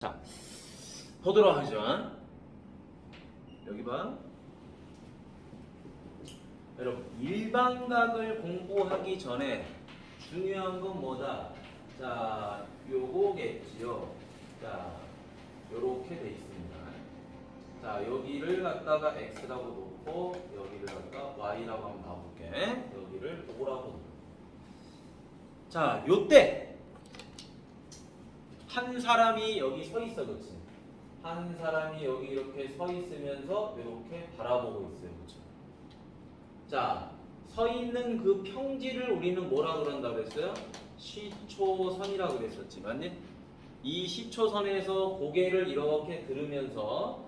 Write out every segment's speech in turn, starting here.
자, 보도록 하죠. 여기 봐. 여러분, 일반각을 공부하기 전에 중요한 건 뭐다? 자, 요거겠지요. 자, 요렇게 돼 있습니다. 자, 여기를 갖다가 x라고 놓고 여기를 갖다가 y라고 한번 봐볼게. 여기를 o라고 놓고. 자, 요때 한 사람이 여기 서 있어, 그렇지? 한 사람이 여기 이렇게 서 있으면서 이렇게 바라보고 있어요, 그렇죠? 자, 서 있는 그 평지를 우리는 뭐라 그런다고 그랬어요? 시초선이라고 그랬었지, 맞니? 이 시초선에서 고개를 이렇게 들으면서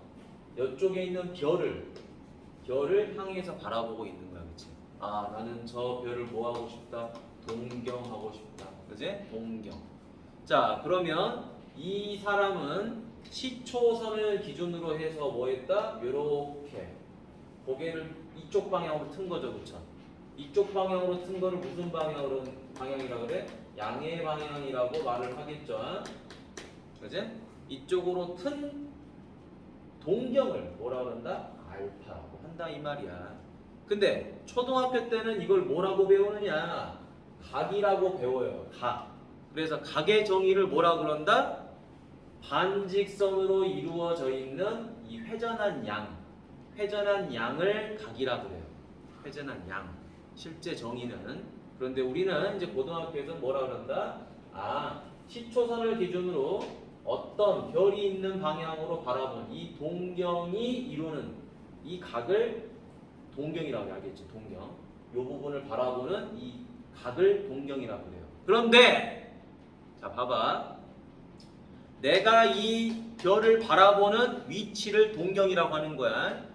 이쪽에 있는 별을 향해서 바라보고 있는 거야, 그렇지? 아, 나는 저 별을 뭐 하고 싶다? 동경하고 싶다, 그지? 동경. 자, 그러면 이 사람은 시초선을 기준으로 해서 뭐 했다? 요렇게 고개를 이쪽 방향으로 튼 거죠, 그쵸? 이쪽 방향으로 튼 거를 무슨 방향이라고 그래? 양의 방향이라고 말을 하겠죠. 그지? 이쪽으로 튼 동경을 뭐라 그런다? 알파라고 한다 이 말이야. 근데 초등학교 때는 이걸 뭐라고 배우느냐? 각이라고 배워요. 각. 그래서 각의 정의를 뭐라 그런다? 반직선으로 이루어져 있는 이 회전한 양을 각이라 그래요. 회전한 양. 실제 정의는. 그런데 우리는 이제 고등학교에서 뭐라 그런다? 아, 시초선을 기준으로 어떤 별이 있는 방향으로 바라본 이 동경이 이루는 이 각을 동경이라고 알겠지? 동경. 요 부분을 바라보는 이 각을 동경이라고 그래요. 그런데 자, 봐봐. 내가 이 별을 바라보는 위치를 동경이라고 하는 거야.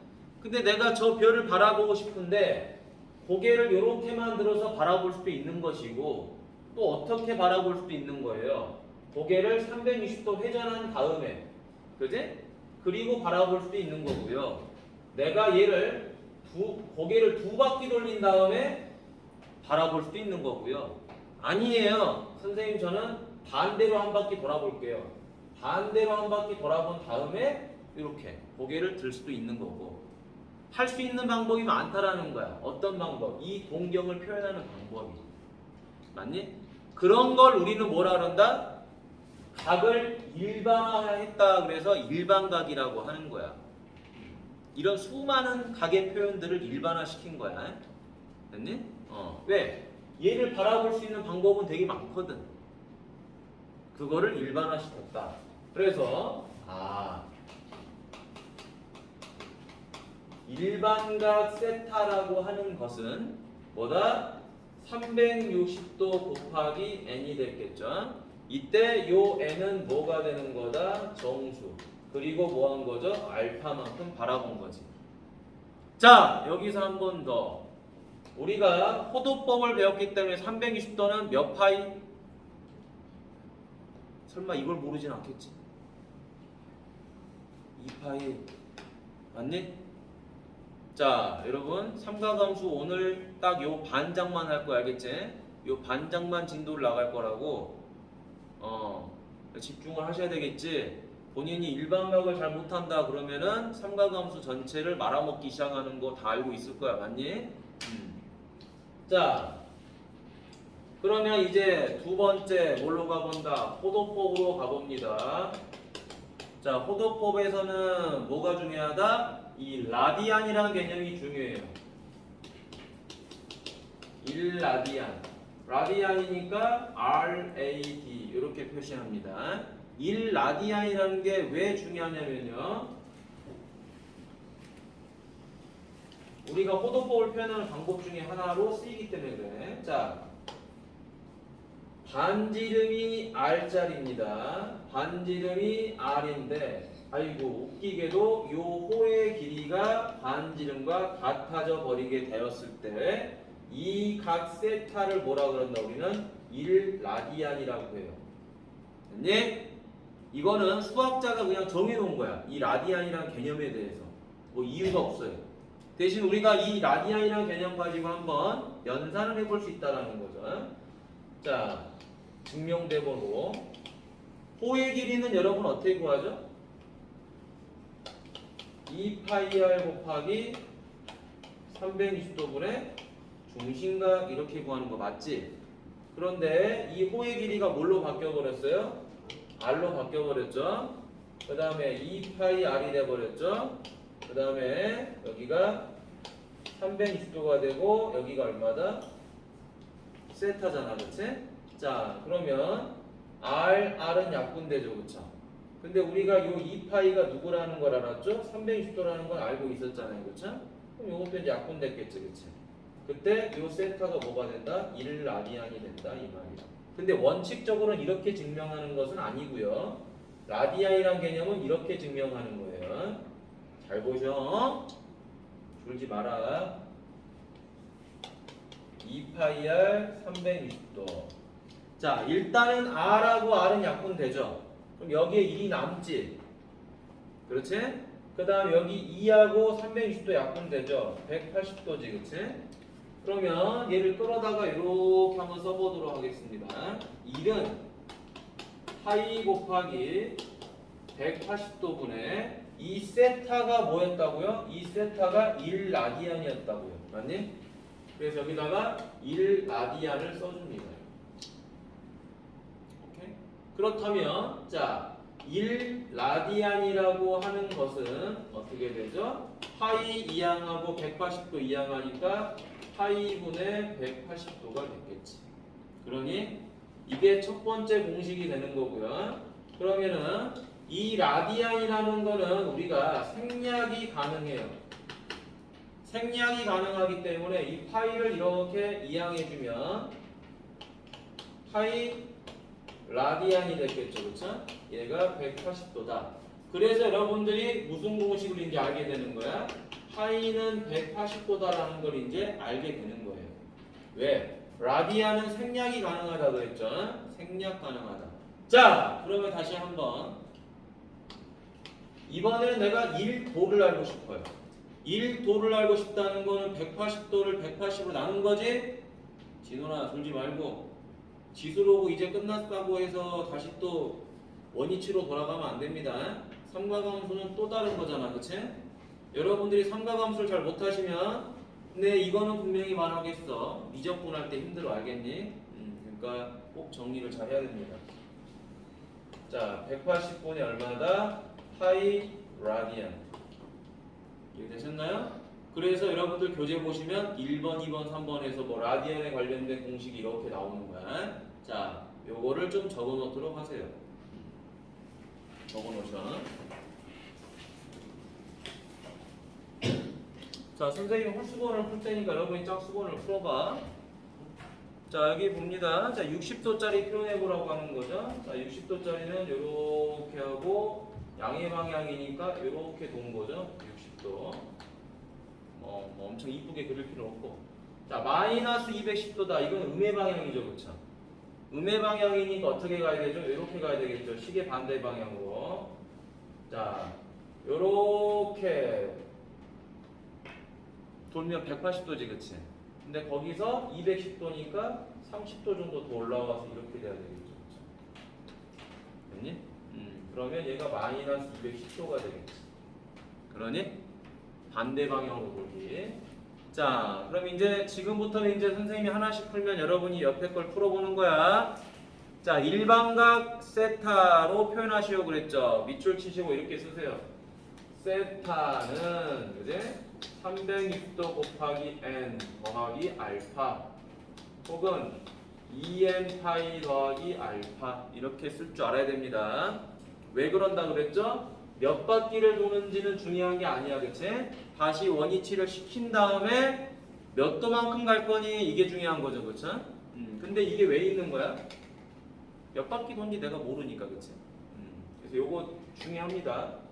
근데 내가 저 별을 바라보고 싶은데 고개를 이렇게만 들어서 바라볼 수도 있는 것이고 또 어떻게 바라볼 수도 있는 거예요. 고개를 360도 회전한 다음에, 그지? 그리고 바라볼 수도 있는 거고요. 내가 얘를 고개를 두 바퀴 돌린 다음에 바라볼 수도 있는 거고요. 아니에요. 선생님, 저는 반대로 한 바퀴 돌아볼게요. 반대로 한 바퀴 돌아본 다음에 이렇게 고개를 들 수도 있는 거고, 할 수 있는 방법이 많다라는 거야. 어떤 방법? 이 동경을 표현하는 방법이. 맞니? 그런 걸 우리는 뭐라 그런다? 각을 일반화했다. 그래서 일반각이라고 하는 거야. 이런 수많은 각의 표현들을 일반화시킨 거야. 됐니? 왜? 얘를 바라볼 수 있는 방법은 되게 많거든. 그거를 일반화시켰다. 그래서 일반각 세타라고 하는 것은 뭐다? 360도 곱하기 n이 됐겠죠. 이때 요 n은 뭐가 되는 거다? 정수. 그리고 뭐 한 거죠? 알파만큼 바라본 거지. 자, 여기서 한 번 더. 우리가 호도법을 배웠기 때문에 360도는 몇 파이? 설마 이걸 모르진 않겠지? 2파이 맞니? 자, 여러분 삼각함수 오늘 딱 요 반장만 할 거 알겠지? 요 반장만 진도를 나갈 거라고 집중을 하셔야 되겠지? 본인이 일반각을 잘 못한다 그러면은 삼각함수 전체를 말아먹기 시작하는 거 다 알고 있을 거야, 맞니? 자, 그러면 이제 두 번째 뭘로 가본다? 호도법으로 가봅니다. 자, 호도법에서는 뭐가 중요하다? 이 라디안이라는 개념이 중요해요. 1라디안. 라디안이니까 RAD 이렇게 표시합니다. 1라디안이라는 게 왜 중요하냐면요. 우리가 호도법을 표현하는 방법 중에 하나로 쓰이기 때문에 그래. 자, 반지름이 R자리입니다. 반지름이 R인데 아이고 웃기게도 요 호의 길이가 반지름과 같아져 버리게 되었을 때 이 각 세타를 뭐라 그런다? 우리는 1라디안이라고 해요. 됐니? 이거는 수학자가 그냥 정해놓은 거야. 이 라디안이라는 개념에 대해서 뭐 이유가 없어요. 대신 우리가 이 라디안이라는 개념 가지고 한번 연산을 해볼 수 있다는 거죠. 자, 증명대본으로 호의 길이는 여러분 어떻게 구하죠? 2파이r 곱하기 360도분의 중심각 이렇게 구하는 거 맞지? 그런데 이 호의 길이가 뭘로 바뀌어버렸어요? r로 바뀌어버렸죠? 그 다음에 2파이r이 돼버렸죠? 그 다음에 여기가 360도가 되고 여기가 얼마다? 세타잖아, 그치? 자, 그러면 r은 약분되죠, 그쵸? 근데 우리가 요 2파이가 누구라는 걸 알았죠? 360도라는 걸 알고 있었잖아요, 그쵸? 그럼 요것도 이제 약분됐겠지, 그치? 그때 요 세타가 뭐가 된다? 1라디안이 된다, 이 말이야. 근데 원칙적으로는 이렇게 증명하는 것은 아니고요. 라디안이란 개념은 이렇게 증명하는 거예요. 잘 보셔. 졸지 마라. 2파이r 360도. 자, 일단은 r하고 r은 약분되죠. 그럼 여기에 1이 남지. 그렇지? 그 다음 여기 2하고 360도 약분되죠. 180도지, 그치? 그러면 얘를 끌어다가 이렇게 한번 써보도록 하겠습니다. 1은 파이 곱하기 180도분의 이 세타가 뭐였다고요? 이 세타가 1라디안이었다고요. 맞니? 그래서 여기다가 1라디안을 써줍니다. 오케이? 그렇다면 자 1라디안이라고 하는 것은 어떻게 되죠? 파이 2항하고 180도 2항하니까 파이분의 180도가 됐겠지. 그러니 이게 첫 번째 공식이 되는 거고요. 그러면은 이 라디안이라는 거는 우리가 생략이 가능해요. 생략이 가능하기 때문에 이 파이를 이렇게 이항해주면 파이 라디안이 됐겠죠, 그렇죠? 얘가 180도다. 그래서 여러분들이 무슨 공식을 이제 알게 되는 거야? 파이는 180도다라는 걸 이제 알게 되는 거예요. 왜? 라디안은 생략이 가능하다고 했죠? 생략 가능하다. 자, 그러면 다시 한번 이번에는 내가 1도를 알고 싶어요. 1도를 알고 싶다는 거는 180도를 180으로 나눈 거지? 진호나 졸지 말고 지수로고 이제 끝났다고 해서 다시 또 원위치로 돌아가면 안 됩니다. 삼각함수는 또 다른 거잖아, 그치? 여러분들이 삼각함수를 잘 못하시면 근데 이거는 분명히 말하겠어. 미적분할 때 힘들어, 알겠니? 그러니까 꼭 정리를 잘 해야 됩니다. 자, 180분이 얼마다? 파이 라디안. 이해되셨나요? 그래서 여러분들 교재 보시면 1번, 2번, 3번에서 뭐 라디안에 관련된 공식이 이렇게 나오는 거야. 자, 요거를 좀 적어 놓도록 하세요. 적어 놓으셔. 자, 선생님이 홀수본을 풀 테니까 여러분이 짝수본을 풀어봐. 자, 여기 봅니다. 자, 60도짜리 표현해 보라고 하는 거죠. 자, 60도짜리는 요렇게 하고 양의 방향이니까 요렇게 돈 거죠. 60도. 뭐 엄청 이쁘게 그릴 필요 없고. 자, 마이너스 210도다. 이건 음의 방향이죠, 그렇죠? 음의 방향이니까 어떻게 가야 되죠? 요렇게 가야 되겠죠. 시계 반대 방향으로. 자, 요렇게 돌면 180도지, 그치? 근데 거기서 210도니까 30도 정도 더 올라와서 이렇게 돼야 되겠죠, 그쵸? 됐니? 그러면 얘가 마이너스 210도가 되겠지. 그러니 반대 방향으로 돌기. 자, 그럼 이제 지금부터는 이제 선생님이 하나씩 풀면 여러분이 옆에 걸 풀어보는 거야. 자, 일반각 세타로 표현하시려고 그랬죠. 밑줄 치시고 이렇게 쓰세요. 세타는 그지? 360도 곱하기 n 더하기 알파 혹은 2n 파이 더하기 알파 이렇게 쓸 줄 알아야 됩니다. 왜 그런다 그랬죠? 몇 바퀴를 도는지는 중요한 게 아니야, 그치? 다시 원위치를 시킨 다음에 몇 도만큼 갈 거니 이게 중요한 거죠, 그치? 근데 이게 왜 있는 거야? 몇 바퀴 돈지 내가 모르니까, 그치? 그래서 요거 중요합니다.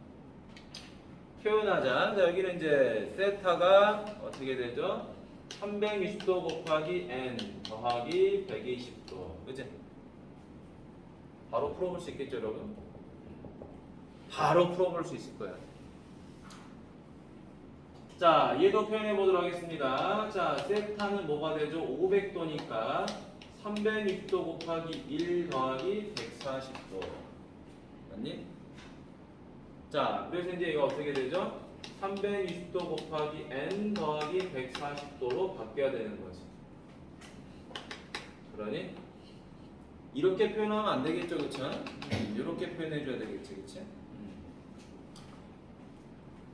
표현하자. 자, 여기는 이제 세타가 어떻게 되죠? 360도 곱하기 n 더하기 120도, 그치? 바로 풀어볼 수 있겠죠, 여러분? 바로 풀어볼 수 있을 거야. 자, 얘도 표현해 보도록 하겠습니다. 자, 세타는 뭐가 되죠? 500도니까 360도 곱하기 1 더하기 140도. 맞니? 자, 그래서 이제 이거 어떻게 되죠? 320도 곱하기 n 더하기 140도로 바뀌어야 되는 거지. 그러니 이렇게 표현하면 안 되겠죠, 그쵸? 이렇게 표현해줘야 되겠지, 그치?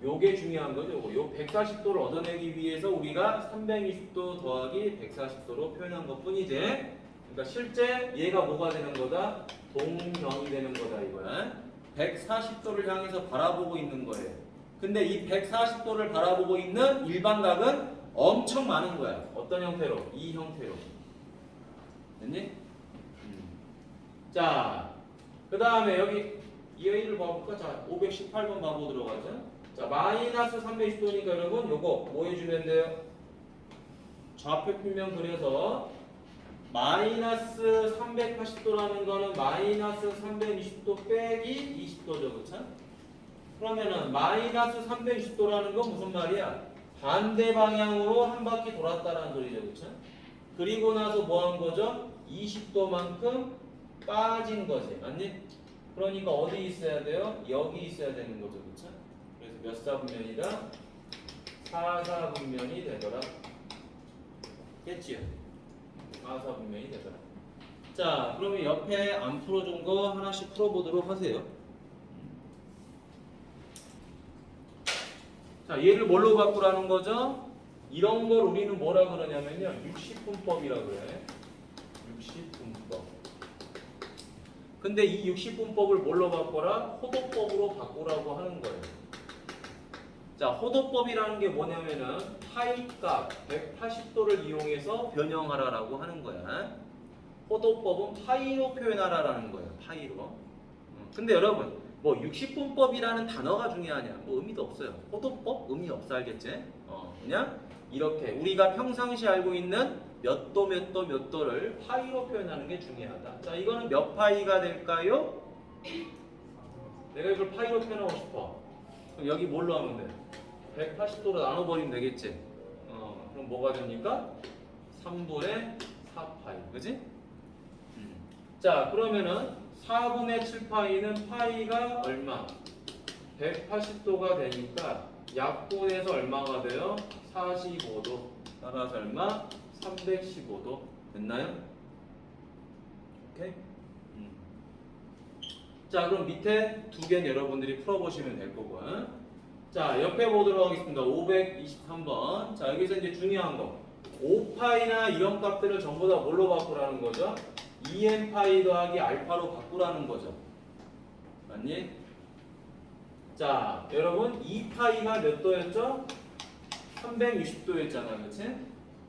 요게 중요한 거죠. 요 140도를 얻어내기 위해서 우리가 320도 더하기 140도로 표현한 것 뿐이지. 그러니까 실제 얘가 뭐가 되는 거다? 동경이 되는 거다 이거야. 140도를 향해서 바라보고 있는 거예요. 근데 이 140도를 바라보고 있는 일반각은 엄청 많은 거야. 어떤 형태로? 이 형태로. 됐니? 자, 그 다음에 여기 이 A를 봐볼까? 자, 518번 바보 들어가죠. 자, 마이너스 320도니까 여러분 요거 뭐 해주면 돼요? 좌표 평면 그려서 마이너스 380도라는 거는 마이너스 320도 빼기 20도죠, 그쵸? 그러면은 마이너스 320도라는 건 무슨 말이야? 반대 방향으로 한 바퀴 돌았다라는 소리죠, 그쵸? 그리고 나서 뭐 한 거죠? 20도만큼 빠진 거지, 맞니? 그러니까 어디 있어야 돼요? 여기 있어야 되는 거죠, 그쵸? 그래서 몇 사분면이다? 4사분면이 되더라. 겠지요? 4사분면이 되더라. 자, 그러면 옆에 안 풀어준 거 하나씩 풀어보도록 하세요. 자, 얘를 뭘로 바꾸라는 거죠? 이런 걸 우리는 뭐라 그러냐면요, 60분법이라 그래. 60분법. 근데 이 60분법을 뭘로 바꿔라? 호도법으로 바꾸라고 하는 거예요. 자, 호도법이라는 게 뭐냐면은 파이 값 180도를 이용해서 변형하라라고 하는 거야. 호도법은 파이로 표현하라라는 거예요. 파이로. 근데 여러분, 뭐 60분법이라는 단어가 중요하냐? 뭐 의미도 없어요. 호도법 의미 없어, 알겠지? 그냥 이렇게 우리가 평상시 알고 있는 몇 도 몇 도 몇 도를 파이로 표현하는 게 중요하다. 자, 이거는 몇 파이가 될까요? 내가 이걸 파이로 표현하고 싶어. 그럼 여기 뭘로 하면 돼? 180도로 나눠버리면 되겠지? 그럼 뭐가 됩니까? 3분의 4파이. 그지? 자, 그러면은 4분의 7파이는 파이가 얼마? 180도가 되니까 약분해서 얼마가 돼요? 45도. 따라서 얼마? 315도. 됐나요? 오케이? 자, 그럼 밑에 두 개는 여러분들이 풀어보시면 될 거고. 자, 옆에 보도록 하겠습니다. 523번. 자, 여기서 이제 중요한 거. 5파이나 이런 값들을 전부 다 뭘로 바꾸라는 거죠? 2n파이 더하기 알파로 바꾸라는 거죠. 맞니? 자, 여러분 2파이가 몇 도였죠? 360도였잖아, 그치?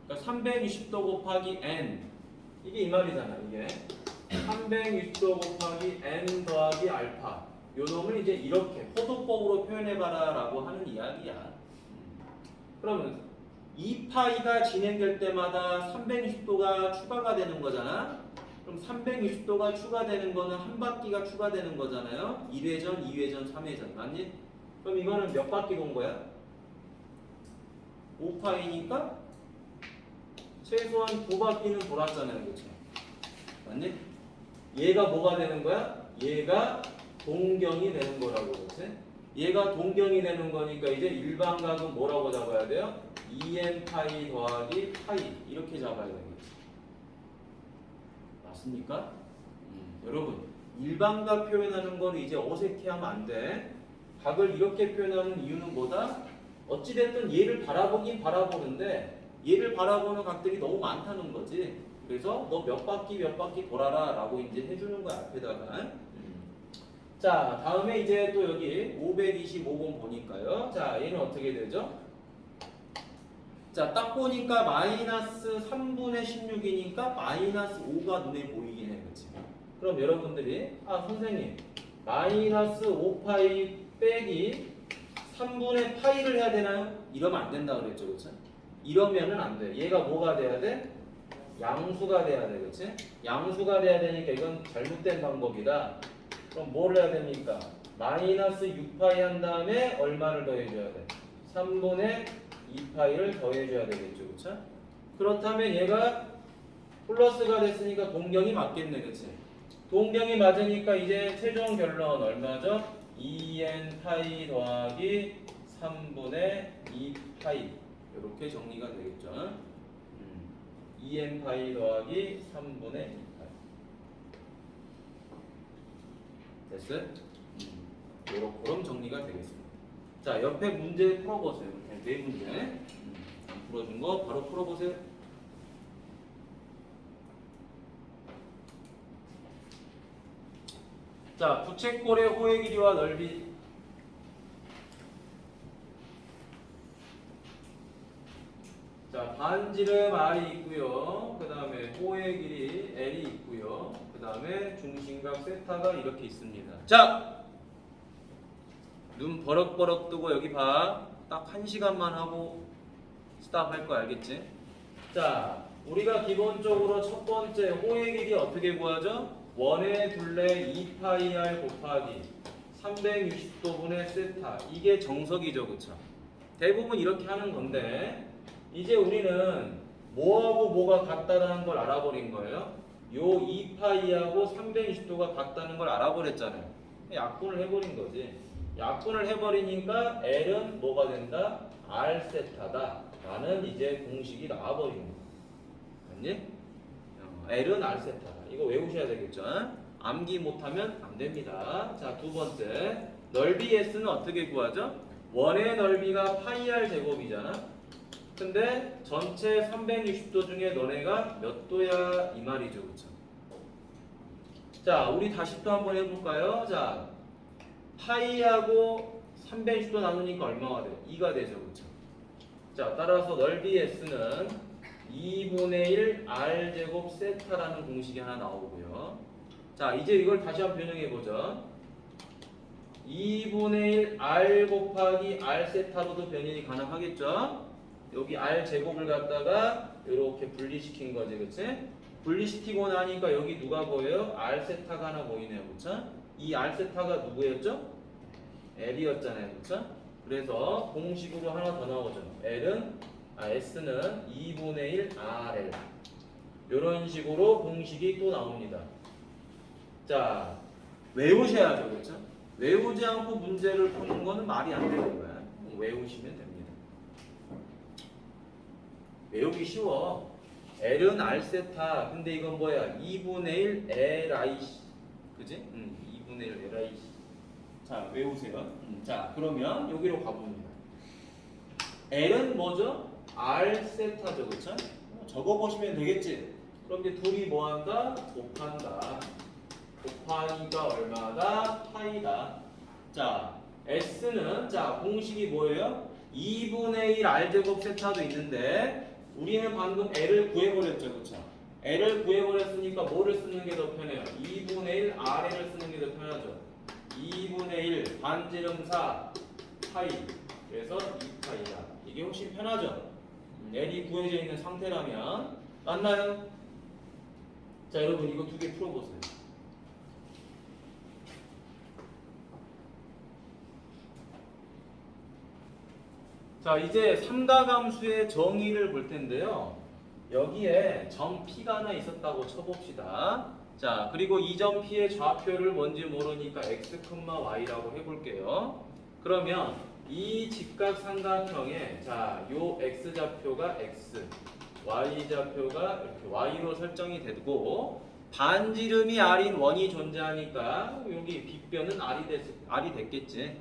그러니까 360도 곱하기 n 이게 이 말이잖아, 이게 360도 곱하기 n 더하기 알파 요 놈을 이제 이렇게 호도법으로 표현해봐라 라고 하는 이야기야. 그러면 2파이가 진행될 때마다 360도가 추가가 되는 거잖아. 그럼 360도가 추가되는 거는 한 바퀴가 추가되는 거잖아요. 1회전, 2회전, 3회전. 맞니? 그럼 이거는 몇 바퀴 돈 거야? 5파이니까 최소한 2바퀴는 돌았잖아요. 그렇죠? 맞니? 얘가 뭐가 되는 거야? 얘가 동경이 되는 거라고. 그렇지? 얘가 동경이 되는 거니까 이제 일반각은 뭐라고 잡아야 돼요? 2n파이 더하기 파이 이렇게 잡아야 되겠지. 맞습니까? 여러분 일반각 표현하는 거는 이제 어색해하면 안 돼. 각을 이렇게 표현하는 이유는 뭐다? 어찌됐든 얘를 바라보긴 바라보는데 얘를 바라보는 각들이 너무 많다는 거지. 그래서 너 몇 바퀴 몇 바퀴 돌아라 라고 이제 해주는 거야 앞에다가. 자, 다음에 이제 또 여기 525번 보니까요. 자, 얘는 어떻게 되죠? 자, 딱 보니까 마이너스 3분의 16이니까 마이너스 5가 눈에 보이긴 해. 그치? 그럼 여러분들이 선생님 마이너스 5파이 빼기 3분의 파이를 해야 되나요? 이러면 안 된다 그랬죠. 그치? 이러면은 안 돼. 얘가 뭐가 돼야 돼? 양수가 돼야 돼. 그치? 양수가 돼야 되니까 이건 잘못된 방법이다. 그럼 뭘 해야 됩니까? 마이너스 6파이 한 다음에 얼마를 더해줘야 돼? 3분의 2파이를 더해줘야 되겠죠. 그쵸? 그렇다면 얘가 플러스가 됐으니까 동경이 맞겠네. 그치? 동경이 맞으니까 이제 최종 결론 얼마죠? 2n 파이 더하기 3분의 2 파이 이렇게 정리가 되겠죠. 2n 파이 더하기 3분의 2 파이 됐어요? 그럼 정리가 되겠습니다. 자, 옆에 문제 풀어보세요. 네 문제 안 풀어준 거 바로 풀어보세요. 자, 부채꼴의 호의 길이와 넓이. 자, 반지름 R이 있고요. 그 다음에 호의 길이 L이 있고요. 그 다음에 중심각 세타가 이렇게 있습니다. 자, 눈 버럭버럭 뜨고 여기 봐. 딱 1시간만 하고 스탑 할 거 알겠지? 자, 우리가 기본적으로 첫 번째 호의 길이 어떻게 구하죠? 원의 둘레 2파이 r 곱하기 360도분의 세타. 이게 정석이죠, 그쵸? 대부분 이렇게 하는 건데 이제 우리는 뭐하고 뭐가 같다라는 걸 알아버린 거예요. 요 2파이하고 360도가 같다는 걸 알아버렸잖아요. 약분을 해버린 거지. 약분을 해버리니까 L은 뭐가 된다? R 세타다 라는 이제 공식이 나와버린 거야. 맞니? L은 R 세타다. 이거 외우셔야 되겠죠? 암기 못하면 안 됩니다. 자, 두 번째 넓이 S는 어떻게 구하죠? 원의 넓이가 파이 R 제곱이잖아. 근데 전체 360도 중에 너네가 몇 도야 이 말이죠, 그쵸? 자, 우리 다시 또 한번 해볼까요? 자, 파이하고 360도 나누니까 얼마가 돼요? 2가 되죠, 그쵸? 자, 따라서 넓이 S는 2분의 1 R 제곱 세타라는 공식이 하나 나오고요. 자, 이제 이걸 다시 한번 변형해보죠. 2분의 1 R 곱하기 R 세타로도 변형이 가능하겠죠? 여기 R 제곱을 갖다가 이렇게 분리시킨 거지, 그치? 분리시키고 나니까 여기 누가 보여요? R 세타가 하나 보이네요, 그쵸? 이 R 세타가 누구였죠? L이었잖아요, 그쵸? 그래서 공식으로 하나 더 나오죠. S는 2분의 1 RL. 이런 식으로 공식이 또 나옵니다. 자, 외우셔야죠, 그쵸? 외우지 않고 문제를 푸는 거는 말이 안 되는 거야. 외우시면 됩니다. 외우기 쉬워. L은 R 세타. 근데 이건 뭐야? 2분의 1 LI. 그지? 2분의 1 LI. 자, 외우세요. 자, 그러면 여기로 가봅니다. L은 뭐죠? R 세타죠, 그쵸? 적어보시면 되겠지? 그럼 이제 둘이 뭐한다? 곱한다. 곱하기가 얼마다? 파이다. 자, S는 자 공식이 뭐예요? 2분의 1 R제곱 세타도 있는데 우리는 방금 L을 구해버렸죠, 그쵸? L을 구해버렸으니까 뭐를 쓰는 게 더 편해요? 2분의 1 RL을 쓰는 게 더 편하죠. 2분의 1 반지름 4 파이. 그래서 2파이다. 이게 훨씬 편하죠. L이 구해져 있는 상태라면 맞나요? 자, 여러분 이거 두 개 풀어보세요. 자, 이제 삼각함수의 정의를 볼 텐데요. 여기에 점 P가 하나 있었다고 쳐봅시다. 자, 그리고 이 점 P의 좌표를 뭔지 모르니까 x, y라고 해볼게요. 그러면 이 직각삼각형에 자, 요 x 좌표가 x, y 좌표가 이렇게 y로 설정이 되고 반지름이 r인 원이 존재하니까 여기 빗변은 r이 됐겠지.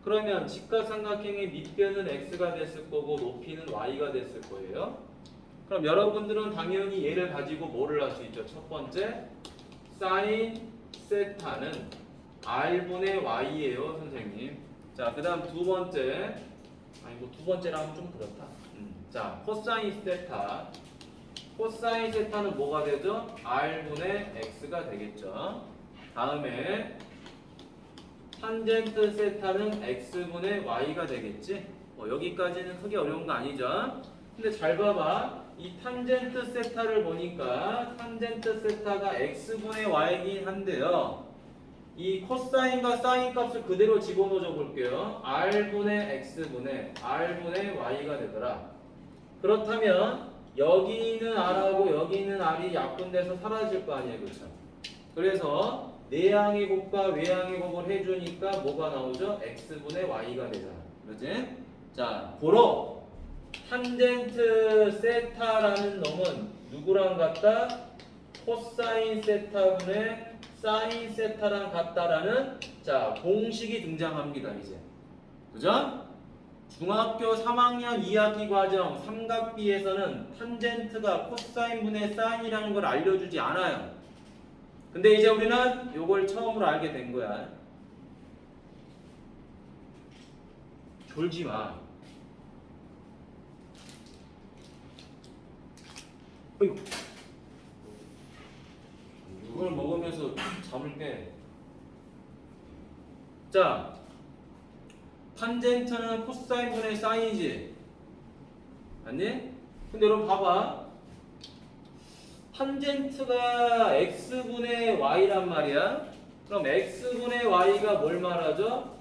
그러면 직각삼각형의 밑변은 x가 됐을 거고 높이는 y가 됐을 거예요. 그럼 여러분들은 당연히 얘를 가지고 뭐를 할 수 있죠? 첫 번째, 사인 세타는 r분의 y예요, 선생님. 자, 그 다음 두 번째, 뭐 두 번째라 하면 좀 그렇다. 자, 코사인 세타. 코사인 세타는 뭐가 되죠? r분의 x가 되겠죠. 다음에 탄젠트 세타는 x분의 y가 되겠지? 여기까지는 크게 어려운 거 아니죠? 근데 잘 봐봐. 이 탄젠트 세타를 보니까 탄젠트 세타가 x분의 y이긴 한데요. 이 코사인과 사인 값을 그대로 집어넣어 볼게요. r분의 x분의 r분의 y가 되더라. 그렇다면 여기 있는 r하고 여기 있는 r이 약분돼서 사라질 거 아니에요, 그렇죠? 그래서 내항의 곱과 외항의 곱을 해주니까 뭐가 나오죠? x분의 y가 되잖아. 그렇지? 자, 고로 탄젠트 세타라는 놈은 누구랑 같다? 코사인 세타분의 사인 세타랑 같다라는 자 공식이 등장합니다. 이제 그죠? 중학교 3학년 2학기 과정 삼각비에서는 탄젠트가 코사인분의 사인이라는 걸 알려주지 않아요. 근데 이제 우리는 요걸 처음으로 알게 된 거야. 졸지 마. 어이구. 그걸 먹으면서 잠을 깨. 자, 탄젠트는 코사인분의 사인이지. 맞니? 근데 여러분 봐봐. 탄젠트가 x분의 y란 말이야. 그럼 x분의 y가 뭘 말하죠?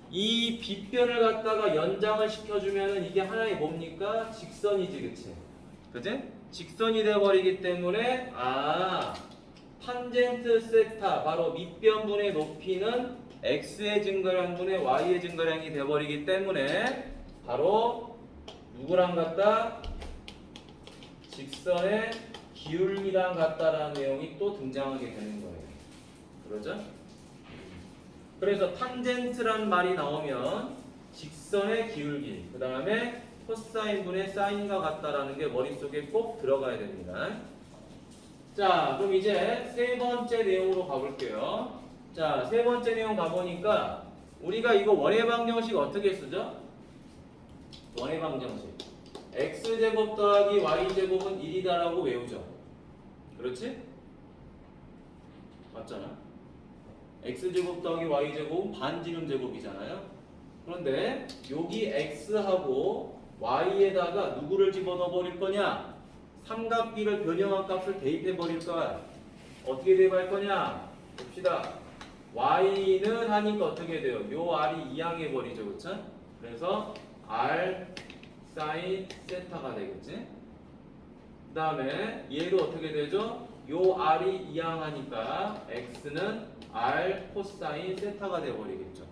이 빗변을 갖다가 연장을 시켜주면은 이게 하나의 뭡니까? 직선이지, 그치? 그치? 직선이 되어버리기 때문에 탄젠트 세타 바로 밑변분의 높이는 x의 증가량분의 y의 증가량이 되어버리기 때문에 바로 누구랑 같다? 직선의 기울기랑 같다라는 내용이 또 등장하게 되는 거예요. 그러죠? 그래서 탄젠트란 말이 나오면 직선의 기울기, 그 다음에 코사인분의 사인과 같다라는 게 머릿속에 꼭 들어가야 됩니다. 자, 그럼 이제 세 번째 내용으로 가볼게요. 자, 세 번째 내용 가보니까 우리가 이거 원의 방정식 어떻게 쓰죠? 원의 방정식. x제곱 더하기 y제곱은 1이다라고 외우죠. 그렇지? 맞잖아. x제곱 더하기 y제곱은 반지름 제곱이잖아요. 그런데 여기 x하고 y에다가 누구를 집어넣어 버릴 거냐? 삼각비를 변형한 값을 대입해 버릴 거야. 어떻게 대입할 거냐? 봅시다. y는 하니까 어떻게 돼요? 요 r이 이항해 버리죠. 그렇죠? 그래서 r 사인 세타가 되겠지? 그 다음에 얘도 어떻게 되죠? 요 r이 이항하니까 x는 r 코사인 세타가 되어버리겠죠.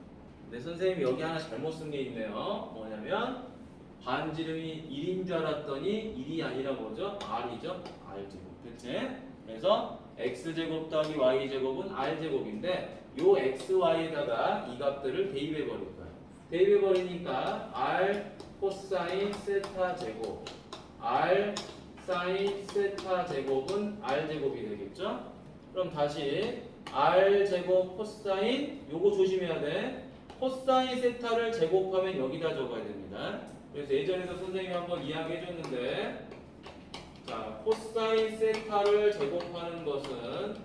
근데 선생님이 여기 하나 잘못 쓴 게 있네요. 뭐냐면 반지름이 1인 줄 알았더니 1이 아니라 뭐죠? r이죠? r제곱. 그치? 그래서 x제곱 더하기 y제곱은 r제곱인데 요 xy에다가 이 값들을 대입해 버릴 거예요. 대입해 버리니까 r 코사인 세타 제곱 r 사인 세타 제곱은 r제곱이 되겠죠? 그럼 다시 r제곱 코사인 요거 조심해야 돼. 코사인 세타를 제곱하면 여기다 적어야 됩니다. 그래서 예전에도 선생님이 한번 이야기해 줬는데 자, 코사인 세타를 제곱하는 것은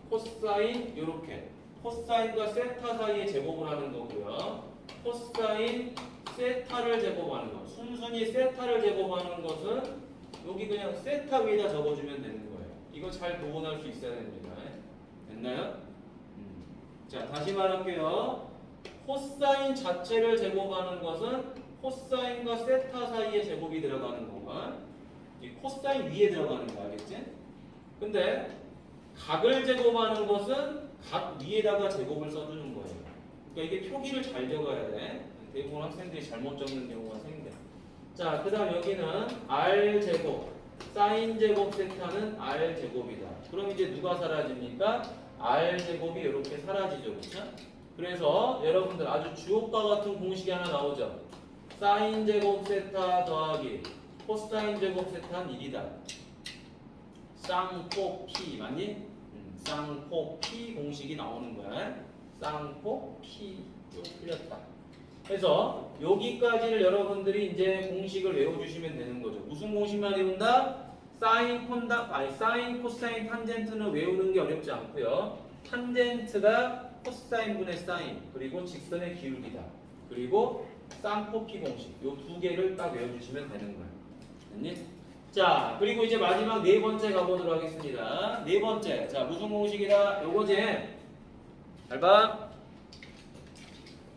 코사인 요렇게 코사인과 세타 사이에 제곱을 하는 거고요. 코사인 세타를 제곱하는 것 순순히 세타를 제곱하는 것은 여기 그냥 세타 위에다 적어주면 되는 거예요. 이거 잘 구분할 수 있어야 됩니다. 됐나요? 자, 다시 말할게요. 코사인 자체를 제곱하는 것은 코사인과 세타 사이에 제곱이 들어가는 거고 이 코사인 위에 들어가는 거 알겠지? 근데 각을 제곱하는 것은 각 위에다가 제곱을 써주는 거예요. 그러니까 이게 표기를 잘 적어야 돼. 대부분 학생들이 잘못 적는 경우가 생겨. 자, 그 다음 여기는 r제곱 사인제곱 세타는 r제곱이다. 그럼 이제 누가 사라집니까? r제곱이 이렇게 사라지죠. 그렇죠? 그래서 여러분들 아주 주옥과 같은 공식이 하나 나오죠. 사인제곱 세타 더하기 코사인제곱 세타는 1이다. 쌍코 P 맞니? 쌍코 P 공식이 나오는 거야. 쌍코 P 틀렸다. 그래서 여기까지를 여러분들이 이제 공식을 외워주시면 되는 거죠. 무슨 공식만 외운다? 사인 코사인 탄젠트는 외우는 게 어렵지 않고요. 탄젠트가 코사인분의 사인 그리고 직선의 기울기다. 그리고 쌍코피 공식 요 두 개를 딱 외워주시면 되는 거예요. 됐니? 자, 그리고 이제 마지막 네 번째 가보도록 하겠습니다. 네 번째. 자, 무슨 공식이다? 요거지. 잘 봐.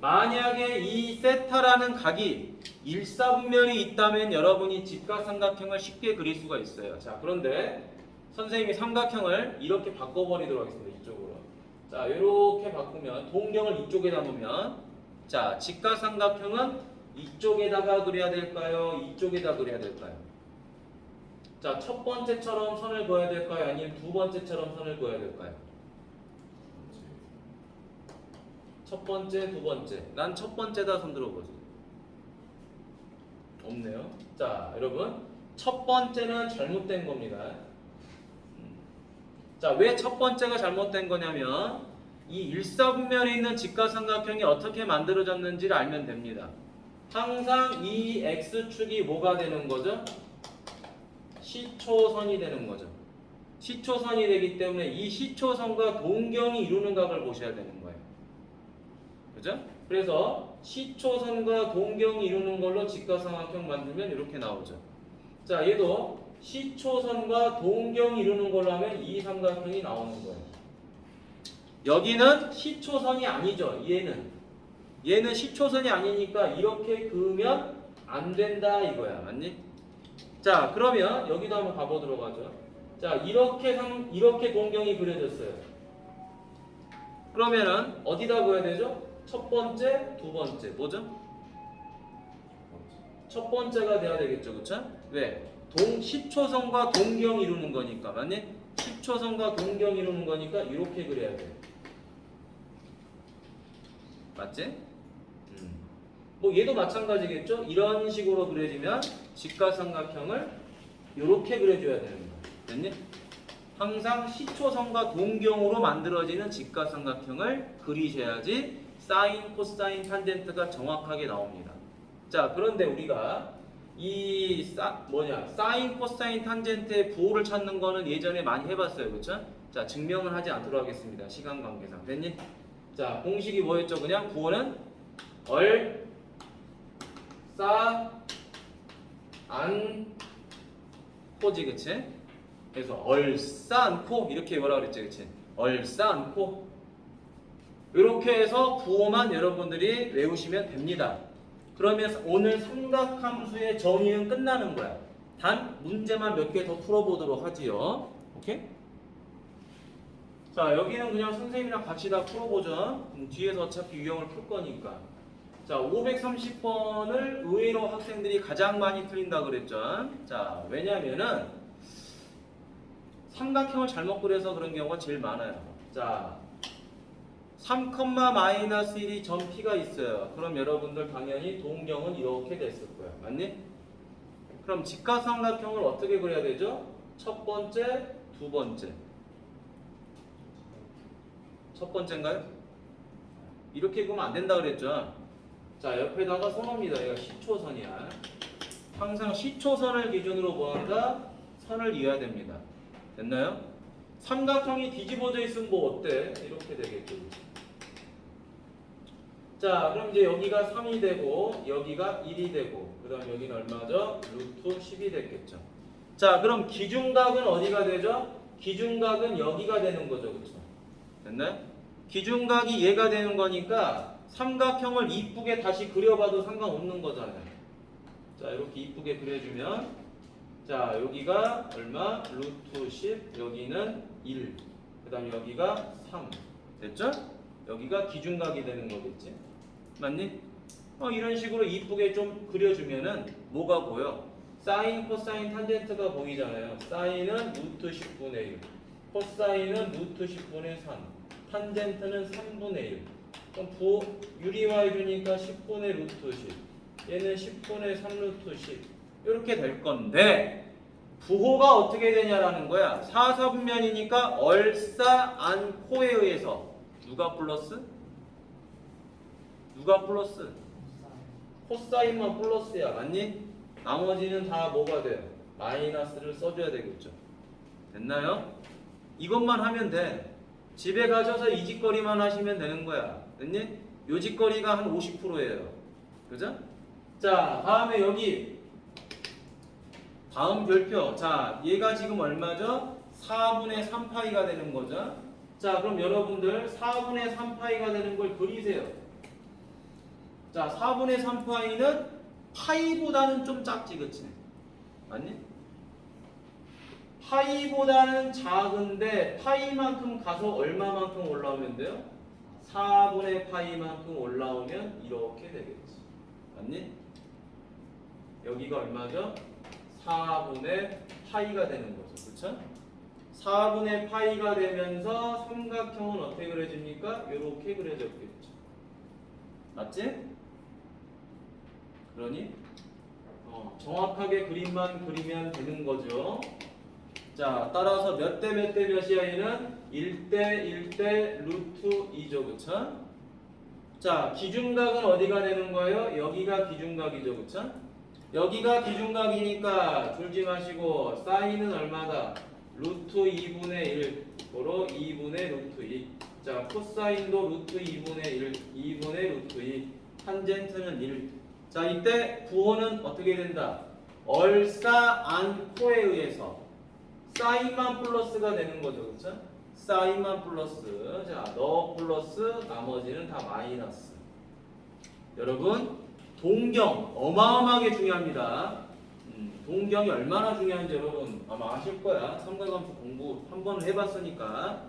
만약에 이 세타라는 각이 일사분면이 있다면 여러분이 직각삼각형을 쉽게 그릴 수가 있어요. 자, 그런데 선생님이 삼각형을 이렇게 바꿔버리도록 하겠습니다. 이쪽으로. 자, 이렇게 바꾸면 동경을 이쪽에다 놓으면 자, 직각삼각형은 이쪽에다가 그려야 될까요? 이쪽에다 그려야 될까요? 자, 첫 번째처럼 선을 그어야 될까요? 아니면 두 번째처럼 선을 그어야 될까요? 첫 번째, 두 번째. 난 첫 번째다 손 들어보지. 없네요. 자, 여러분. 첫 번째는 잘못된 겁니다. 자, 왜 첫 번째가 잘못된 거냐면 이 일사분면에 있는 직각삼각형이 어떻게 만들어졌는지를 알면 됩니다. 항상 이 x축이 뭐가 되는 거죠? 시초선이 되는 거죠. 시초선이 되기 때문에 이 시초선과 동경이 이루는 각을 보셔야 되는 거예요. 그죠? 그래서 시초선과 동경이 이루는 걸로 직각삼각형 만들면 이렇게 나오죠. 자, 얘도 시초선과 동경이 이루는 걸로 하면 이 삼각형이 나오는 거예요. 여기는 시초선이 아니죠. 얘는 시초선이 아니니까 이렇게 그으면 안 된다 이거야. 맞니? 자, 그러면 여기도 한번 가보도록 하죠. 자, 이렇게 동경이 그려졌어요. 그러면은 어디다 그어야 되죠? 첫 번째, 두 번째. 뭐죠? 첫 번째가 돼야 되겠죠. 그쵸? 왜? 시초선과 동경이 이루는 거니까. 맞니? 시초선과 동경이 이루는 거니까 이렇게 그려야 돼. 맞지? 뭐 얘도 마찬가지겠죠? 이런 식으로 그려지면 직각삼각형을 이렇게 그려줘야 되는 거야. 됐니? 항상 시초선과 동경으로 만들어지는 직각삼각형을 그리셔야지 사인, 코사인, 탄젠트가 정확하게 나옵니다. 자, 그런데 우리가 사인, 코사인, 탄젠트의 부호를 찾는 거는 예전에 많이 해봤어요. 그렇죠? 자, 증명은 하지 않도록 하겠습니다. 시간 관계상. 됐니? 자, 공식이 뭐였죠? 그냥 부호는 얼싸안코지, 그치? 그래서 얼싸안코 이렇게 뭐라 그랬지, 그치? 얼싸안코 이렇게 해서 부호만 여러분들이 외우시면 됩니다. 그러면 오늘 삼각함수의 정의는 끝나는 거야. 단 문제만 몇 개 더 풀어보도록 하지요. 오케이? 자, 여기는 그냥 선생님이랑 같이 다 풀어보죠. 뒤에서 어차피 유형을 풀 거니까. 자, 530번을 의외로 학생들이 가장 많이 틀린다 그랬죠. 자, 왜냐면은 삼각형을 잘못 그려서 그런 경우가 제일 많아요. 자, 3,-1이 점 P가 있어요. 그럼 여러분들 당연히 동경은 이렇게 됐을 거야. 맞니? 그럼 직각삼각형을 어떻게 그려야 되죠? 첫 번째, 두 번째. 첫 번째인가요? 이렇게 그으면 안 된다 그랬죠. 자, 옆에다가 선호입니다. 얘가 시초선이야. 항상 시초선을 기준으로 뭐한다? 선을 이어야 됩니다. 됐나요? 삼각형이 뒤집어져 있으면 뭐 어때? 이렇게 되겠죠. 자, 그럼 이제 여기가 3이 되고 여기가 1이 되고 그 다음 여기는 얼마죠? 루트 10이 됐겠죠. 자, 그럼 기준각은 어디가 되죠? 기준각은 여기가 되는 거죠. 그렇죠? 됐나요? 기준각이 얘가 되는 거니까 삼각형을 이쁘게 다시 그려봐도 상관없는 거잖아요. 자, 이렇게 이쁘게 그려주면 자, 여기가 얼마? 루트 10, 여기는 1, 그 다음 여기가 3 됐죠? 여기가 기준각이 되는 거겠지? 맞니? 이런 식으로 이쁘게 좀 그려주면은 뭐가 보여? 사인, 코사인, 탄젠트가 보이잖아요. 사인은 루트 10분의 1, 코사인은 루트 10분의 3, 탄젠트는 3분의 1. 그럼 유리와 이루니까 10분의 루트 10, 얘는 10분의 3 루트 10 이렇게 될 건데 부호가 어떻게 되냐라는 거야. 사사분면이니까 얼싸안코에 의해서 누가 플러스? 누가 플러스? 코사인만 플러스야. 맞니? 나머지는 다 뭐가 돼요? 마이너스를 써줘야 되겠죠. 됐나요? 이것만 하면 돼. 집에 가셔서 이 짓거리만 하시면 되는 거야. 됐니? 요 짓거리가 한 50%예요. 그죠? 자, 다음에 여기 다음 별표. 자, 얘가 지금 얼마죠? 4분의 3파이가 되는 거죠. 자, 그럼 여러분들 4분의 3파이가 되는 걸 그리세요. 자, 4분의 3파이는 파이보다는 좀 작지, 그치? 맞니? 파이보다는 작은데 파이만큼 가서 얼마만큼 올라오면 돼요? 4분의 파이만큼 올라오면 이렇게 되겠지. 맞니? 여기가 얼마죠? 4분의 파이가 되는 거죠. 그쵸? 4분의 파이가 되면서 삼각형은 어떻게 그려집니까? 이렇게 그려졌겠죠. 맞지? 그러니 정확하게 그림만 그리면 되는 거죠. 자, 따라서 몇 대 몇 대 몇이야 얘는? 1대 1대 루트 2죠. 그쵸? 자, 기준각은 어디가 되는 거예요? 여기가 기준각이죠. 그쵸? 여기가 기준각이니까 줄지 마시고 사인은 얼마다? 루트 2분의 1 도로 2분의 루트 2. 자, 코사인도 루트 2분의 1 2분의 루트 2. 탄젠트는 1. 자, 이때 부호는 어떻게 된다? 얼싸 안코에 의해서 사인만 플러스가 되는 거죠. 그렇죠? 사인만 플러스. 자, 너 플러스 나머지는 다 마이너스. 여러분, 동경 어마어마하게 중요합니다. 동경이 얼마나 중요한지 여러분 아마 아실 거야. 삼각함수 공부 한 번을 해봤으니까.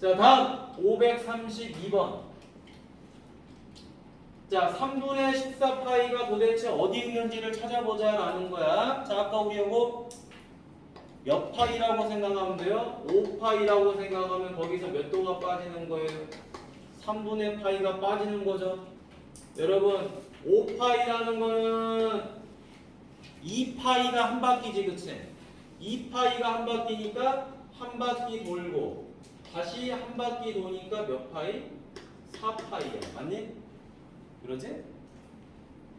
자, 다음 532번. 자, 3분의 14파이가 도대체 어디 있는지를 찾아보자 라는 거야. 자, 아까 우리 이거 몇 파이라고 생각하면 돼요? 5파이라고 생각하면 거기서 몇 도가 빠지는 거예요? 3분의 파이가 빠지는 거죠. 여러분, 5파이라는 거는 2파이가 한 바퀴지, 그치? 2파이가 한 바퀴니까 한 바퀴 돌고 다시 한 바퀴 도니까 몇 파이? 4파이야. 맞니? 그러지?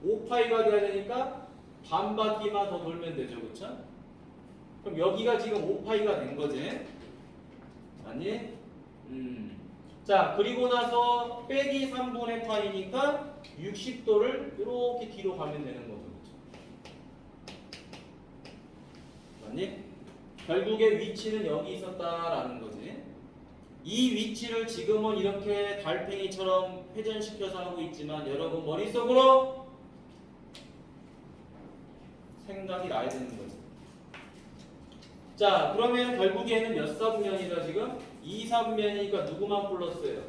5파이가 돼야 되니까 반 바퀴만 더 돌면 되죠. 그쵸? 그럼 여기가 지금 5파이가 된 거지? 맞니? 자, 그리고 나서 빼기 3분의 파이니까 60도를 이렇게 뒤로 가면 되는 거죠. 맞니? 결국에 위치는 여기 있었다라는 거지. 이 위치를 지금은 이렇게 달팽이처럼 회전시켜서 하고 있지만 여러분 머릿속으로 생각이 나야 되는 거지. 자, 그러면 결국에는 몇 사분면이다 지금? 2사분면이니까 누구만 플러스예요?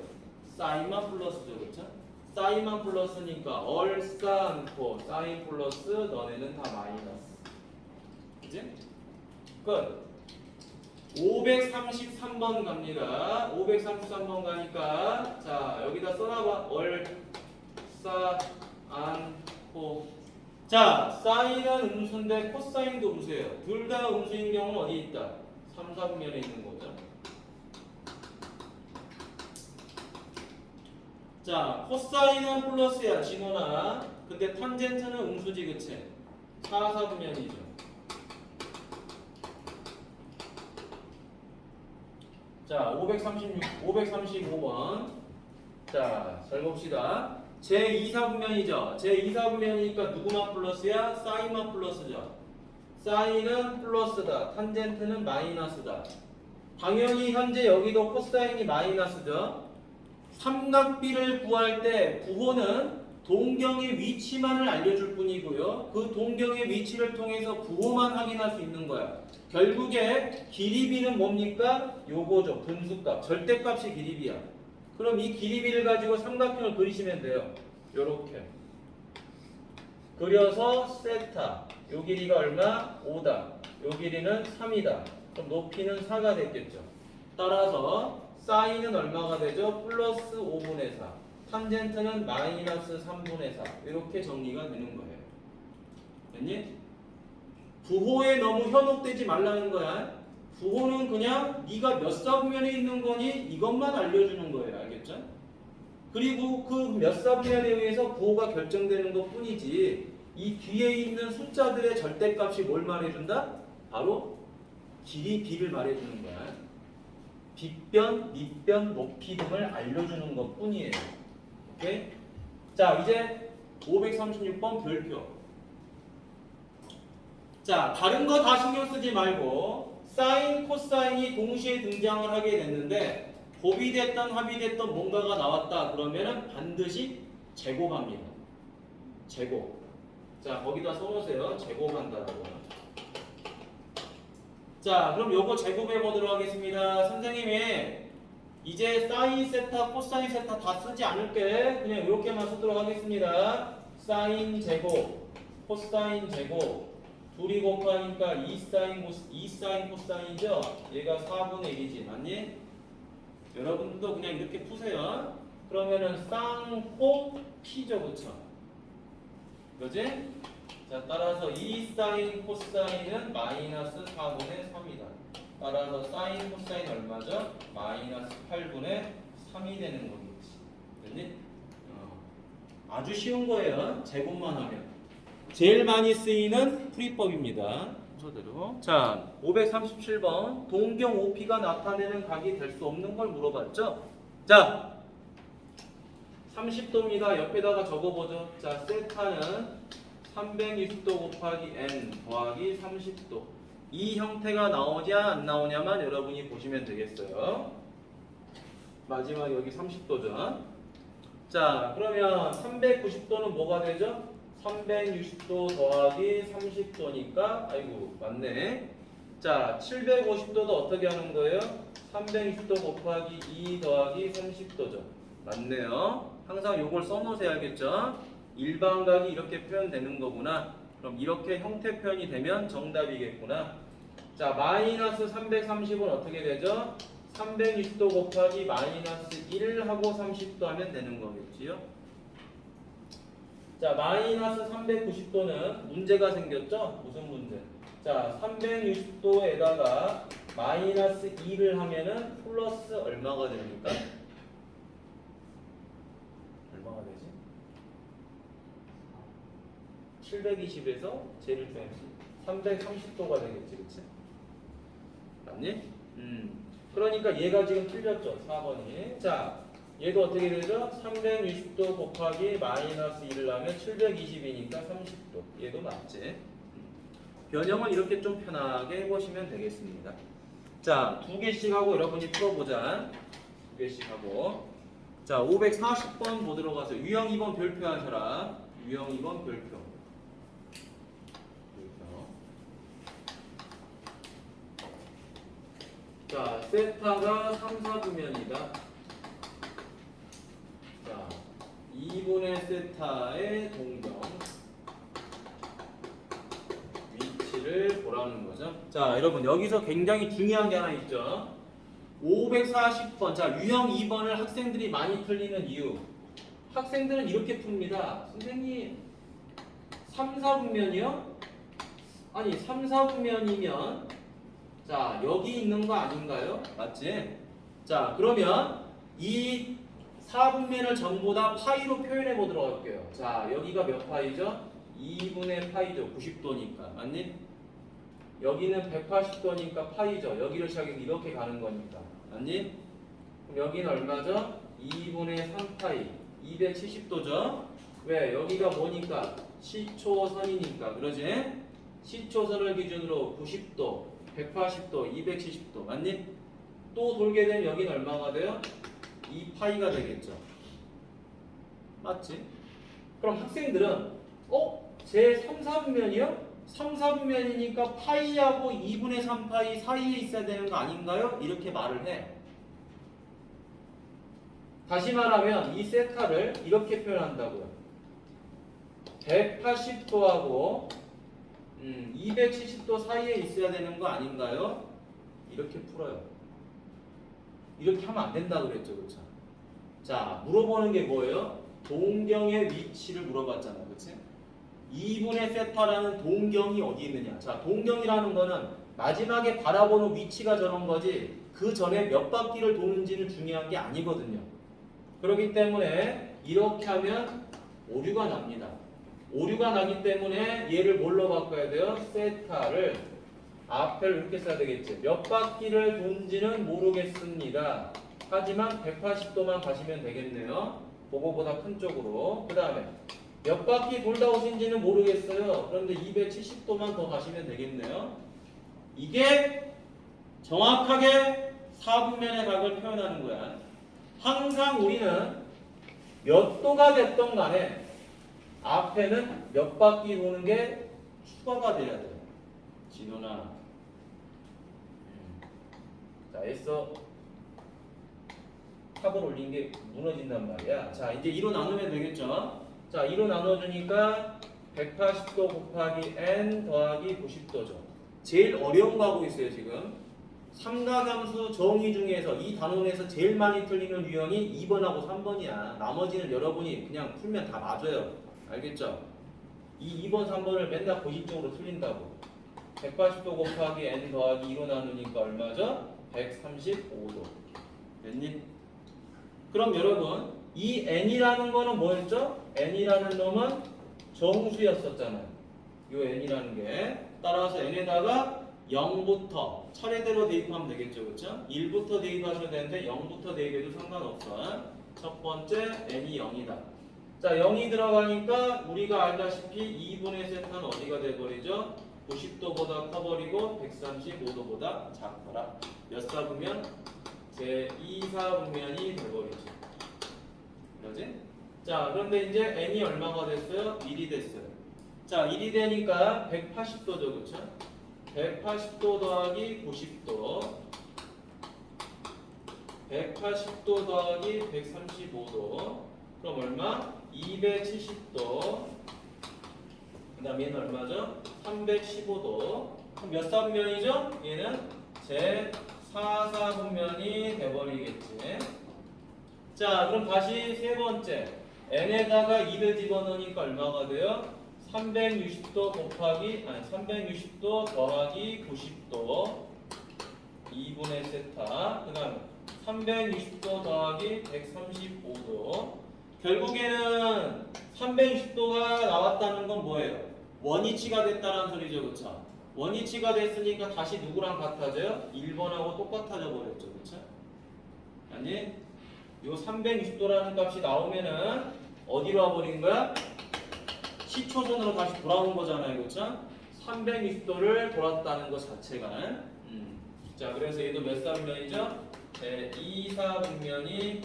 사인만 플러스죠. 그렇죠? 사인만 플러스니까 얼싸 않고 사인 플러스 너네는 다 마이너스. 그치? 끝. 533번 갑니다. 533번 가니까 자, 여기다 써놔봐. 얼싸 않고. 자, 사인은 음수인데 코사인도 음수예요. 둘 다 음수인 경우는 어디 있다? 3, 4분면에 있는 거죠. 자, 코사인은 플러스야, 진호나. 근데 탄젠트는 음수지, 그치? 4, 4분면이죠. 자, 535번. 자, 잘 봅시다. 제2사분면이죠. 제2사분면이니까 누구만 플러스야? 사인만 플러스죠. 사인은 플러스다. 탄젠트는 마이너스다. 당연히 현재 여기도 코사인이 마이너스죠. 삼각비를 구할 때 부호는 동경의 위치만을 알려줄 뿐이고요. 그 동경의 위치를 통해서 부호만 확인할 수 있는 거야. 결국에 길이비는 뭡니까? 요거죠. 분수값. 절대값이 길이비야. 그럼 이 길이비를 가지고 삼각형을 그리시면 돼요. 요렇게. 그려서 세타. 요 길이가 얼마? 5다. 요 길이는 3이다. 그럼 높이는 4가 됐겠죠. 따라서 사인은 얼마가 되죠? 플러스 5분의 4. 탄젠트는 마이너스 3분의 4. 이렇게 정리가 되는 거예요. 됐니? 부호에 너무 현혹되지 말라는 거야. 부호는 그냥 네가 몇 사분면에 있는 거니 이것만 알려주는 거예요. 알겠죠? 그리고 그 몇 사분면에 의해서 부호가 결정되는 것 뿐이지 이 뒤에 있는 숫자들의 절대값이 뭘 말해준다? 바로 길이 b를 말해주는 거야. 빗변, 밑변, 높이 등을 알려주는 것 뿐이에요. 오케이? 자, 이제 536번 별표. 자, 다른 거 다 신경 쓰지 말고 사인, 코사인이 동시에 등장을 하게 됐는데 곱이 됐던 합이 됐던 뭔가가 나왔다 그러면은 반드시 제곱합니다. 제곱. 자, 거기다 써놓으세요. 제곱한다라고. 자, 그럼 요거 제곱해 보도록 하겠습니다. 선생님이 이제 사인 세타, 코사인 세타 다 쓰지 않을게. 그냥 이렇게만 쓰도록 하겠습니다. 사인 제곱, 코사인 제곱, 둘이 곱하니까 2사인 코사인이죠? 얘가 4분의 1이지, 맞니? 여러분도 그냥 이렇게 푸세요. 그러면은 쌍코 P죠, 그쵸? 그지? 자, 따라서 2사인 코사인은 마이너스 4분의 3이다. 따라서 사인 코사인 얼마죠? 마이너스 8분의 3이 되는 거겠지. 됐니? 아주 쉬운 거예요. 제곱만 하면. 제일 많이 쓰이는 풀이법입니다. 순서대로. 자, 537번. 동경 OP가 나타내는 각이 될 수 없는 걸 물어봤죠? 자, 30도입니다. 옆에다가 적어보죠. 자, 세타는 360도 곱하기 n 더하기 30도. 이 형태가 나오냐 안 나오냐만 여러분이 보시면 되겠어요. 마지막 여기 30도죠. 자, 그러면 390도는 뭐가 되죠? 360도 더하기 30도니까 아이고 맞네. 자, 750도도 어떻게 하는 거예요? 360도 곱하기 2 더하기 30도죠. 맞네요. 항상 요걸 써놓으세요. 알겠죠? 일반각이 이렇게 표현되는 거구나. 그럼 이렇게 형태 표현이 되면 정답이겠구나. 자, 마이너스 330은 어떻게 되죠? 360도 곱하기 마이너스 1 하고 30도 하면 되는 거겠지요. 자, 마이너스 390도는 문제가 생겼죠? 무슨 문제? 자, 360도에다가 마이너스 2를 하면은 플러스 얼마가 됩니까? 얼마가 되지? 720에서 제를 빼야지 330도가 되겠지, 그치? 맞니? 그러니까 얘가 지금 틀렸죠, 4번이. 자, 얘도 어떻게 되죠? 360도 곱하기 마이너스 1을 하면 720이니까 30도. 얘도 맞지? 변형은 이렇게 좀 편하게 해보시면 되겠습니다. 자, 두 개씩 하고 여러분이 풀어보자. 두 개씩 하고. 자, 540번 보도록 하세요. 유형 2번 별표한 사람. 유형 2번 별표. 자, 세타가 3, 4분면이다. 자, 2분의 세타의 동경 위치를 보라는 거죠. 자, 여러분 여기서 굉장히 중요한 게 하나 있죠. 540번. 자, 유형 2번을 학생들이 많이 틀리는 이유. 학생들은 이렇게 풉니다. 선생님, 3, 4분면이요? 아니, 3, 4분면이면 자, 여기 있는 거 아닌가요? 맞지? 자, 그러면 이 4분면을 전부 다 파이로 표현해 보도록 할게요. 자, 여기가 몇 파이죠? 2분의 파이죠. 90도니까. 맞니? 여기는 180도니까 파이죠. 여기를 시작해서 이렇게 가는 거니까. 맞니? 그럼 여기는 얼마죠? 2분의 3파이. 270도죠? 왜? 여기가 뭐니까? 시초선이니까. 그러지? 시초선을 기준으로 90도. 180도, 270도, 맞니? 또 돌게 되면 여기는 얼마가 돼요? 2파이가 되겠죠. 맞지? 그럼 학생들은 제 3, 4분면이요? 3, 4분면이니까 파이하고 2분의 3파이 사이에 있어야 되는 거 아닌가요? 이렇게 말을 해. 다시 말하면 이 세타를 이렇게 표현한다고요. 180도하고 270도 사이에 있어야 되는 거 아닌가요? 이렇게 풀어요. 이렇게 하면 안 된다고 그랬죠, 그렇죠? 자, 물어보는 게 뭐예요? 동경의 위치를 물어봤잖아, 그렇지? 2분의 세타라는 동경이 어디 있느냐? 자, 동경이라는 거는 마지막에 바라보는 위치가 저런 거지 그 전에 몇 바퀴를 도는지는 중요한 게 아니거든요. 그렇기 때문에 이렇게 하면 오류가 납니다. 오류가 나기 때문에 얘를 뭘로 바꿔야 돼요? 세타를 앞을 이렇게 써야 되겠지. 몇 바퀴를 돈지는 모르겠습니다. 하지만 180도만 가시면 되겠네요. 그거보다 큰 쪽으로. 그 다음에 몇 바퀴 돌다 오신지는 모르겠어요. 그런데 270도만 더 가시면 되겠네요. 이게 정확하게 4분면의 각을 표현하는 거야. 항상 우리는 몇 도가 됐던 간에 앞에는 몇 바퀴 도는 게 추가가 돼야 돼요. 진호나 자, 애써 탑을 올린 게 무너진단 말이야. 자, 이제 2로 나누면 되겠죠? 자, 2로 나눠주니까 180도 곱하기 n 더하기 90도죠. 제일 어려운 거 하고 있어요, 지금. 삼각함수 정의 중에서 이 단원에서 제일 많이 틀리는 유형이 2번하고 3번이야. 나머지는 여러분이 그냥 풀면 다 맞아요. 알겠죠? 이 2번, 3번을 맨날 고식적으로 틀린다고. 180도 곱하기 n 더하기 2로 나누니까 얼마죠? 135도. 됐니? 그럼 여러분, 이 n이라는 거는 뭐였죠? n이라는 놈은 정수였었잖아요. 요 n이라는 게. 따라서 n에다가 0부터 차례대로 대입하면 되겠죠. 그렇죠? 1부터 대입하셔도 되는데 0부터 대입해도 상관없어. 첫 번째 n이 0이다. 자, 0이 들어가니까 우리가 알다시피 2분의 세타는 어디가 돼버리죠? 90도보다 커버리고 135도보다 작거라. 몇 사분면? 제2사분면이 돼버리죠. 그러지? 자, 그런데 이제 n이 얼마가 됐어요? 1이 됐어요. 자, 1이 되니까 180도죠. 그렇죠? 180도 더하기 90도 180도 더하기 135도 그럼 얼마? 270도 그 다음 얘는 얼마죠? 315도 그럼 몇 사분면이죠? 얘는 제4사분면이 돼버리겠지. 자, 그럼 다시 세 번째 n에다가 2를 집어넣으니까 얼마가 돼요? 360도 곱하기 360도 더하기 90도 2분의 세타 그 다음에 360도 더하기 135도 결국에는 360도가 나왔다는 건 뭐예요? 원위치가 됐다는 소리죠. 그쵸? 원위치가 됐으니까 다시 누구랑 같아져요? 1번하고 똑같아져 버렸죠. 그쵸? 아니 요 360도라는 값이 나오면은 어디로 와버린 거야? 시초선으로 다시 돌아온 거잖아요. 그렇죠? 360도를 돌았다는 것 자체가. 자, 그래서 얘도 몇 사분면이죠? 네, 2사분면이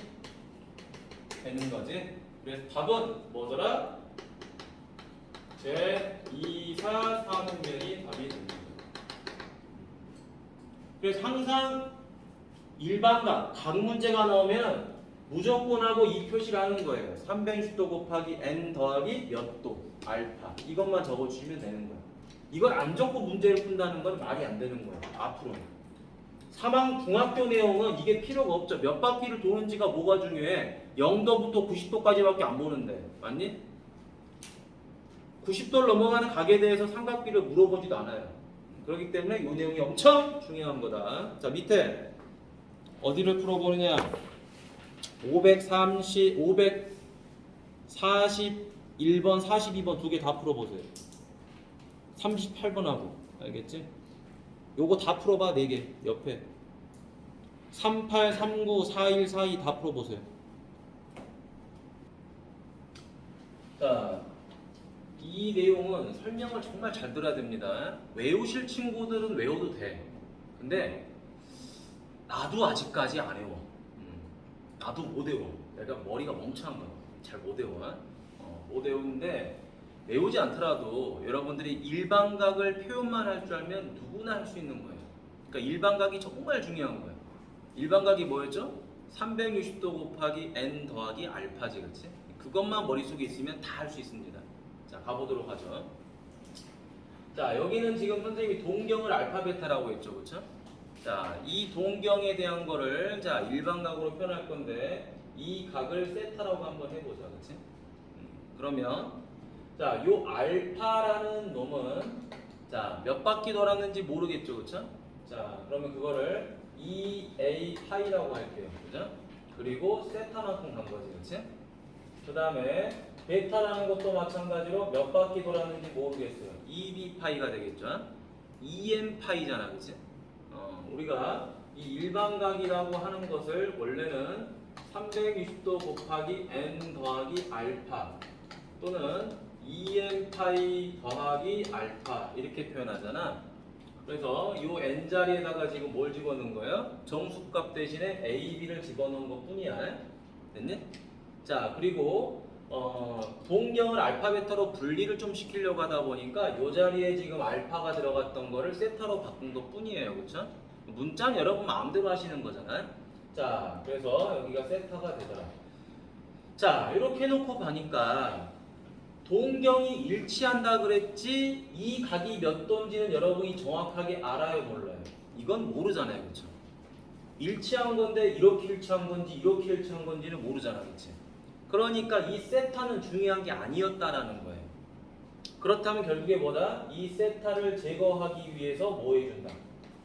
되는 거지. 그래서 답은 뭐더라? 제2사분면이 답이 됩니다. 그래서 항상 일반각, 각 문제가 나오면 무조건 하고 이 표시를 하는 거예요. 360도 곱하기 n 더하기 몇 도, 알파. 이것만 적어주시면 되는 거예요. 이걸 안 적고 문제를 푼다는 건 말이 안 되는 거예요. 앞으로는. 사망 중학교 내용은 이게 필요가 없죠. 몇 바퀴를 도는지가 뭐가 중요해? 0도부터 90도까지밖에 안 보는데. 맞니? 90도를 넘어가는 각에 대해서 삼각비를 물어보지도 않아요. 그렇기 때문에 이 내용이 엄청 중요한 거다. 자, 밑에 어디를 풀어보느냐? 541번, 42번 두 개 다 풀어보세요. 38번하고 알겠지? 요거 다 풀어봐. 4개 옆에 38, 39, 41, 42 다 풀어보세요. 자, 이 내용은 설명을 정말 잘 들어야 됩니다. 외우실 친구들은 외워도 돼. 근데 나도 아직까지 안 외워. 나도 못 외워. 내가 머리가 멍청한 거야. 잘 못 외워. 못 외우는데 외우지 않더라도 여러분들이 일반각을 표현만 할 줄 알면 누구나 할 수 있는 거예요. 그러니까 일반각이 정말 중요한 거예요. 일반각이 뭐였죠? 360도 곱하기 n 더하기 알파지, 그렇지? 그것만 머릿속에 있으면 다 할 수 있습니다. 자, 가보도록 하죠. 자, 여기는 지금 선생님이 동경을 알파 베타라고 했죠, 그렇죠? 자, 이 동경에 대한 거를 자 일반각으로 표현할 건데 이 각을 세타라고 한번 해보자, 그렇지? 그러면 자, 요 알파라는 놈은 자 몇 바퀴 돌았는지 모르겠죠, 그렇죠? 자, 그러면 그거를 2a 파이라고 할게요, 그죠? 그리고 세타만큼 간 거지, 그렇지? 그 다음에 베타라는 것도 마찬가지로 몇 바퀴 돌았는지 모르겠어요. 2b 파이가 되겠죠? 2m 파이잖아, 그렇지? 우리가 이 일반각이라고 하는 것을 원래는 360도 곱하기 n 더하기 알파 또는 2m 파이 더하기 알파 이렇게 표현하잖아. 그래서 이 n 자리에다가 지금 뭘 집어넣은 거예요? 정수값 대신에 a, b를 집어넣은 것 뿐이야. 됐니? 자, 그리고 동경을 알파 베타로 분리를 좀 시키려고 하다 보니까 이 자리에 지금 알파가 들어갔던 거를 세타로 바꾼 것 뿐이에요. 그렇죠? 문자는 여러분 마음대로 하시는 거잖아요. 자, 그래서 여기가 세타가 되더라. 자, 이렇게 놓고 보니까 동경이 일치한다 그랬지 이 각이 몇 도인지는 여러분이 정확하게 알아요, 몰라요? 이건 모르잖아요, 그렇죠? 일치한 건데 이렇게 일치한 건지 이렇게 일치한 건지는 모르잖아, 그렇지? 그러니까 이 세타는 중요한 게 아니었다라는 거예요. 그렇다면 결국에 뭐다? 이 세타를 제거하기 위해서 뭐 해준다?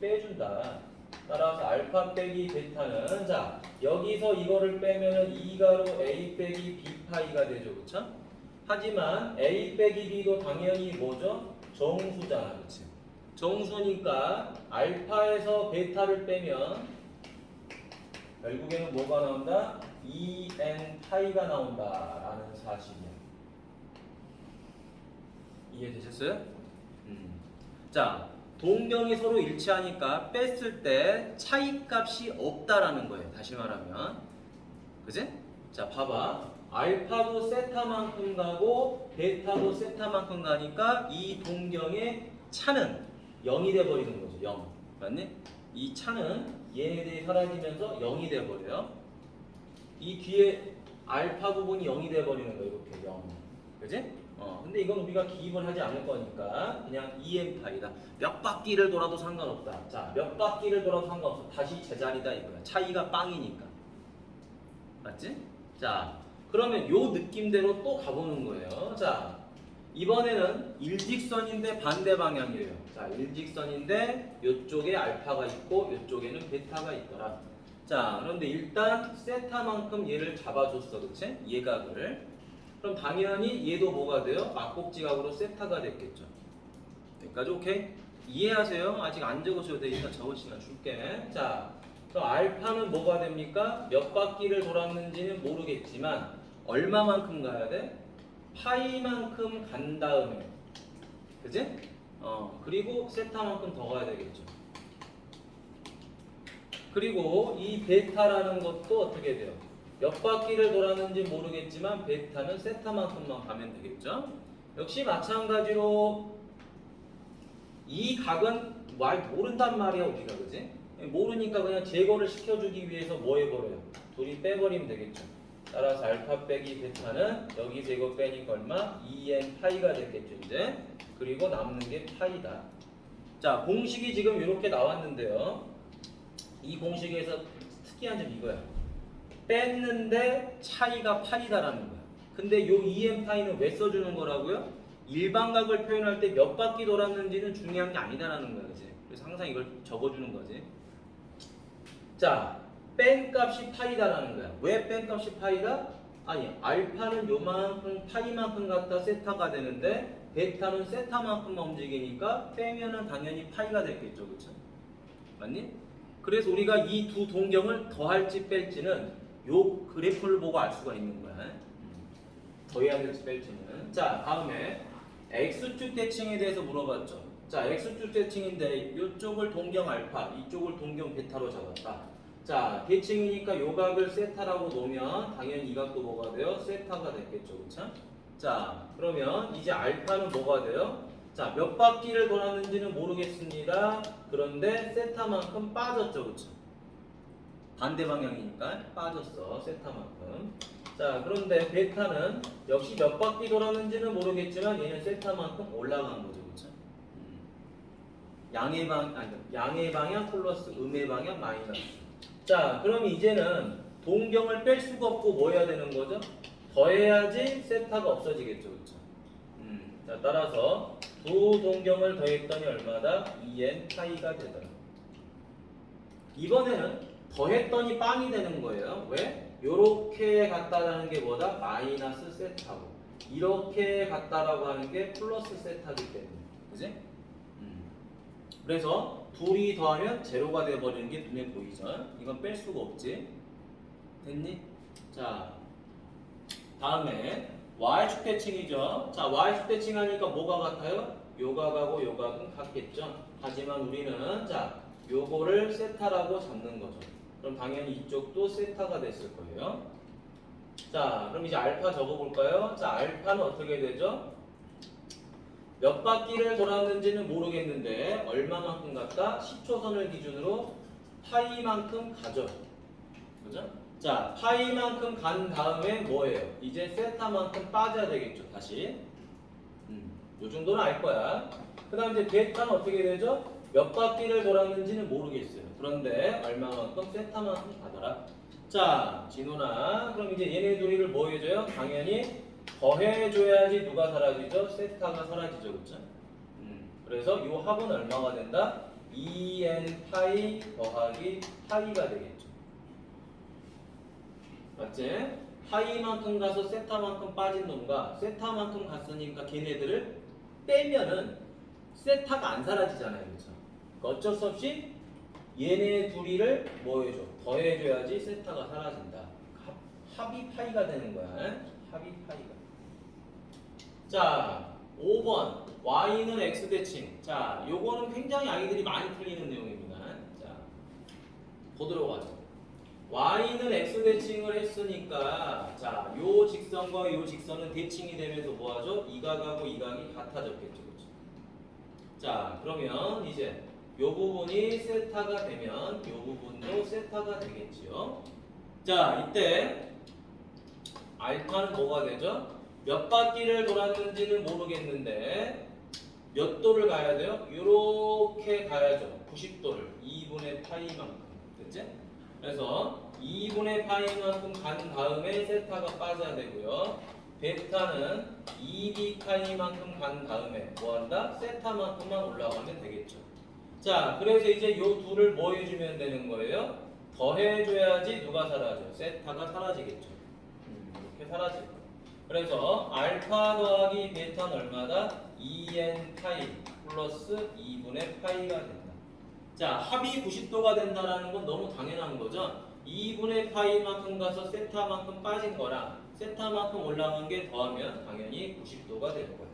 빼준다. 따라서 알파 빼기 베타는 자 여기서 이거를 빼면은 2가로 A 빼기 B 파이가 되죠, 그쵸? 하지만 A 빼기 B도 당연히 뭐죠? 정수잖아, 그치? 정수니까 알파에서 베타를 빼면 결국에는 뭐가 나온다? 2n 파이가 나온다라는 사실이야. 이해되셨어요? 자, 동경이 서로 일치하니까 뺐을 때 차이값이 없다라는 거예요. 다시 말하면, 그지? 자, 봐봐. 알파도 세타만큼 가고 베타도 세타만큼 가니까 이 동경의 차는 0이 돼버리는 거죠. 0. 맞니? 이 차는 얘네들이 사라지면서 0이 돼버려요. 이 뒤에 알파 부분이 0이 돼버리는 거예요. 이렇게 0. 그지? 근데 이건 우리가 기입을 하지 않을 거니까 그냥 2n파이다. 몇 바퀴를 돌아도 상관없다. 자, 몇 바퀴를 돌아도 상관없어. 다시 제자리다 이거야. 차이가 빵이니까. 맞지? 자, 그러면 요 느낌대로 또 가보는 거예요. 자, 이번에는 일직선인데 반대 방향이에요. 자, 일직선인데 요쪽에 알파가 있고 요쪽에는 베타가 있더라. 자, 그런데 일단 세타만큼 얘를 잡아줬어. 그치? 예각을. 그럼 당연히 얘도 뭐가 돼요? 막곡지각으로 세타가 됐겠죠. 여기까지 오케이? 이해하세요? 아직 안 적으셔도 되니까 적을 시간 줄게. 자, 그럼 알파는 뭐가 됩니까? 몇 바퀴를 돌았는지는 모르겠지만 얼마만큼 가야 돼? 파이만큼 간 다음에, 그지? 그리고 세타만큼 더 가야 되겠죠. 그리고 이 베타라는 것도 어떻게 돼요? 몇 바퀴를 돌았는지 모르겠지만 베타는 세타만큼만 가면 되겠죠. 역시 마찬가지로 이 각은 모른단 말이야 우리가, 그지? 모르니까 그냥 제거를 시켜주기 위해서 뭐 해버려요? 둘이 빼버리면 되겠죠. 따라서 알파 빼기 베타는 여기 제거 빼니까 얼마? 2n 파이가 됐겠죠 이제. 그리고 남는 게 파이다. 자, 공식이 지금 이렇게 나왔는데요. 이 공식에서 특이한 점 이거야. 뺐는데 차이가 파이다라는 거야. 근데 요 2n 파이는 왜 써주는 거라고요? 일반각을 표현할 때 몇 바퀴 돌았는지는 중요한 게 아니다라는 거야, 그지? 그래서 항상 이걸 적어주는 거지. 자, 뺀 값이 파이다라는 거야. 왜 뺀 값이 파이다? 아니, 알파는 요만큼 파이만큼 갖다 세타가 되는데 베타는 세타만큼만 움직이니까 빼면은 당연히 파이가 됐겠죠, 그렇죠? 맞니? 그래서 우리가 이 두 동경을 더할지 뺄지는 요 그래프를 보고 알 수가 있는 거야. 더해야 될지 뺄지는. 자, 다음에 X축 대칭에 대해서 물어봤죠. 자, X축 대칭인데 이쪽을 동경 알파, 이쪽을 동경 베타로 잡았다. 자, 대칭이니까 요 각을 세타라고 놓으면 당연히 이 각도 뭐가 돼요? 세타가 됐겠죠, 그쵸? 자, 그러면 이제 알파는 뭐가 돼요? 자, 몇 바퀴를 돌았는지는 모르겠습니다. 그런데 세타만큼 빠졌죠, 그쵸? 반대 방향이니까 빠졌어, 세타만큼. 자, 그런데 베타는 역시 몇 바퀴 돌았는지는 모르겠지만 얘는 세타만큼 올라간 거죠, 그렇죠? 양의 방향 플러스 음의 방향 마이너스. 자, 그럼 이제는 동경을 뺄 수가 없고 뭐 해야 되는 거죠? 더해야지 세타가 없어지겠죠, 그렇죠? 자, 따라서 두 동경을 더했더니 얼마다? 2n 파이가 되더라. 이번에는 더했더니 빵이 되는 거예요. 왜? 요렇게 같다라는 게 뭐다? 마이너스 세타고 이렇게 같다라고 하는 게 플러스 세타기 때문에, 그지? 그래서 둘이 더하면 제로가 돼버리는 게 눈에 보이죠? 이건 뺄 수가 없지. 됐니? 자, 다음에 y축 대칭이죠. 자, y축 대칭하니까 뭐가 같아요? 요 각하고 요 각은 같겠죠. 하지만 우리는 자, 요거를 세타라고 잡는 거죠. 그럼 당연히 이쪽도 세타가 됐을 거예요. 자, 그럼 이제 알파 적어볼까요? 자, 알파는 어떻게 되죠? 몇 바퀴를 돌았는지는 모르겠는데 얼마만큼 갔다? 10초선을 기준으로 파이만큼 가죠. 그죠? 자, 파이만큼 간 다음에 뭐예요? 이제 세타만큼 빠져야 되겠죠. 다시. 요 정도는 알 거야. 그 다음 이제 베타는 어떻게 되죠? 몇 바퀴를 돌았는지는 모르겠어요. 그런데 얼마만큼 세타만큼 가더라. 자, 진호나 그럼 이제 얘네 둘이를 뭐 해줘요? 당연히 더해줘야지 누가 사라지죠? 세타가 사라지죠. 그쵸? 그래서 요 합은 얼마가 된다? 2n 파이 더하기 파이가 되겠죠. 맞지? 파이만큼 가서 세타만큼 빠진 놈과 세타만큼 갔으니까 걔네들을 빼면은 세타가 안 사라지잖아요. 그렇죠? 그러니까 어쩔 수 없이 얘네 둘이를 뭐 해줘? 더해줘야지 세타가 사라진다. 합이 파이가 되는 거야. 합이 파이가. 자, 5번 y는 x 대칭. 자, 요거는 굉장히 아이들이 많이 틀리는 내용입니다. 자, 보도록 하죠. y는 x 대칭을 했으니까 자, 요 직선과 요 직선은 대칭이 되면서 뭐하죠? 이 각하고 이 각이 같아졌겠죠. 그렇죠? 자, 그러면 이제 요 부분이 세타가 되면 요 부분도 세타가 되겠지요. 자, 이때 알파는 뭐가 되죠? 몇 바퀴를 돌았는지는 모르겠는데 몇 도를 가야 돼요? 요렇게 가야죠. 90도를 2분의 파이만큼. 됐지? 그래서 2분의 파이만큼 간 다음에 세타가 빠져야 되고요. 베타는 2b 파이만큼 간 다음에 뭐한다? 세타만큼만 올라가면 되겠죠. 자, 그래서 이제 요 둘을 뭐 해주면 되는 거예요? 더해줘야지 누가 사라져? 세타가 사라지겠죠. 이렇게 사라질 거예요. 그래서 알파 더하기 베타는 얼마다? 2n 파이 플러스 2분의 파이가 된다. 자, 합이 90도가 된다는 건 너무 당연한 거죠. 2분의 파이만큼 가서 세타만큼 빠진 거랑 세타만큼 올라간 게 더하면 당연히 90도가 될 거예요.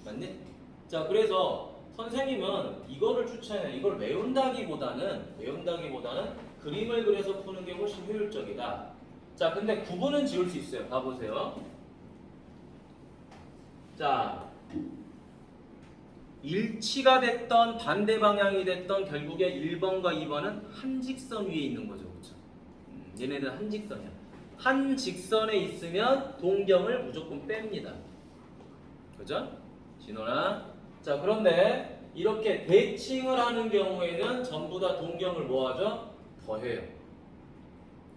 맞니? 자, 그래서 선생님은 이거를 추천해요. 이걸 외운다기보다는 그림을 그려서 푸는 게 훨씬 효율적이다. 자, 근데 구분은 지을 수 있어요. 봐보세요. 자, 일치가 됐던 반대 방향이 됐던 결국에 1번과 2번은 한 직선 위에 있는 거죠. 그렇죠? 얘네들 한 직선이야. 한 직선에 있으면 동경을 무조건 뺍니다. 그죠? 진호나. 자, 그런데 이렇게 대칭을 하는 경우에는 전부 다 동경을 뭐 하죠? 더해요.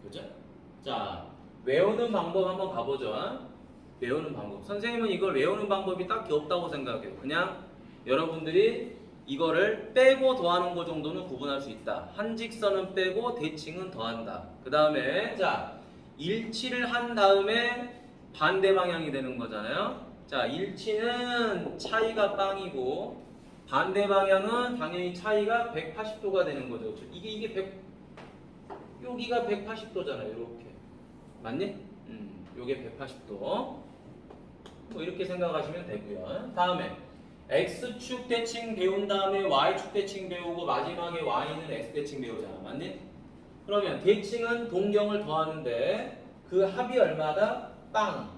그죠? 자, 외우는 방법 한번 가보죠. 외우는 방법. 선생님은 이걸 외우는 방법이 딱히 없다고 생각해요. 그냥 여러분들이 이거를 빼고 더하는 거 정도는 구분할 수 있다. 한 직선은 빼고 대칭은 더한다. 그 다음에 자, 일치를 한 다음에 반대 방향이 되는 거잖아요. 자, 일치는 차이가 빵이고 반대 방향은 당연히 차이가 180도가 되는 거죠. 이게 100, 여기가 180도잖아요. 이렇게. 맞니? 요게 180도. 뭐 이렇게 생각하시면 되고요. 다음에 X축 대칭 배운 다음에 Y축 대칭 배우고 마지막에 Y는 X대칭 배우잖아. 맞니? 그러면 대칭은 동경을 더하는데 그 합이 얼마다? 빵!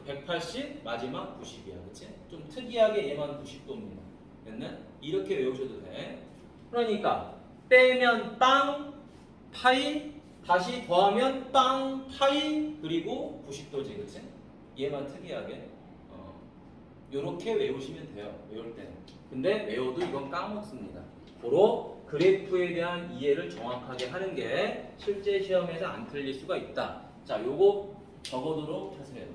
180 마지막 90이야. 그치? 좀 특이하게 얘만 90도입니다. 됐네? 이렇게 외우셔도 돼. 그러니까 빼면 빵, 파이, 다시 더하면 빵, 파이, 그리고 90도지. 그치? 얘만 특이하게 요렇게 외우시면 돼요. 외울 때는. 근데 외워도 이건 까먹습니다. 고로 그래프에 대한 이해를 정확하게 하는 게 실제 시험에서 안 틀릴 수가 있다. 자, 요거 적어두도록 하세요.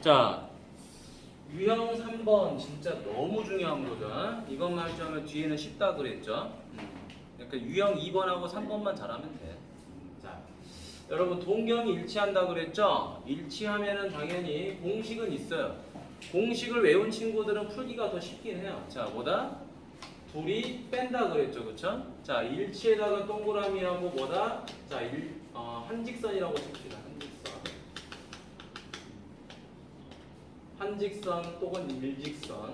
자, 유형 3번 진짜 너무 중요한 거죠. 이것만 할 줄 알면 뒤에는 쉽다 그랬죠. 그러니까 유형 2번하고 3번만 잘하면 돼. 자, 여러분 동경이 일치한다 그랬죠? 일치하면은 당연히 공식은 있어요. 공식을 외운 친구들은 풀기가 더 쉽긴 해요. 자, 뭐다? 둘이 뺀다 그랬죠, 그쵸? 자, 일치에다가 동그라미하고 뭐다? 자, 한직선이라고 칩시다. 한직선 또는 일직선.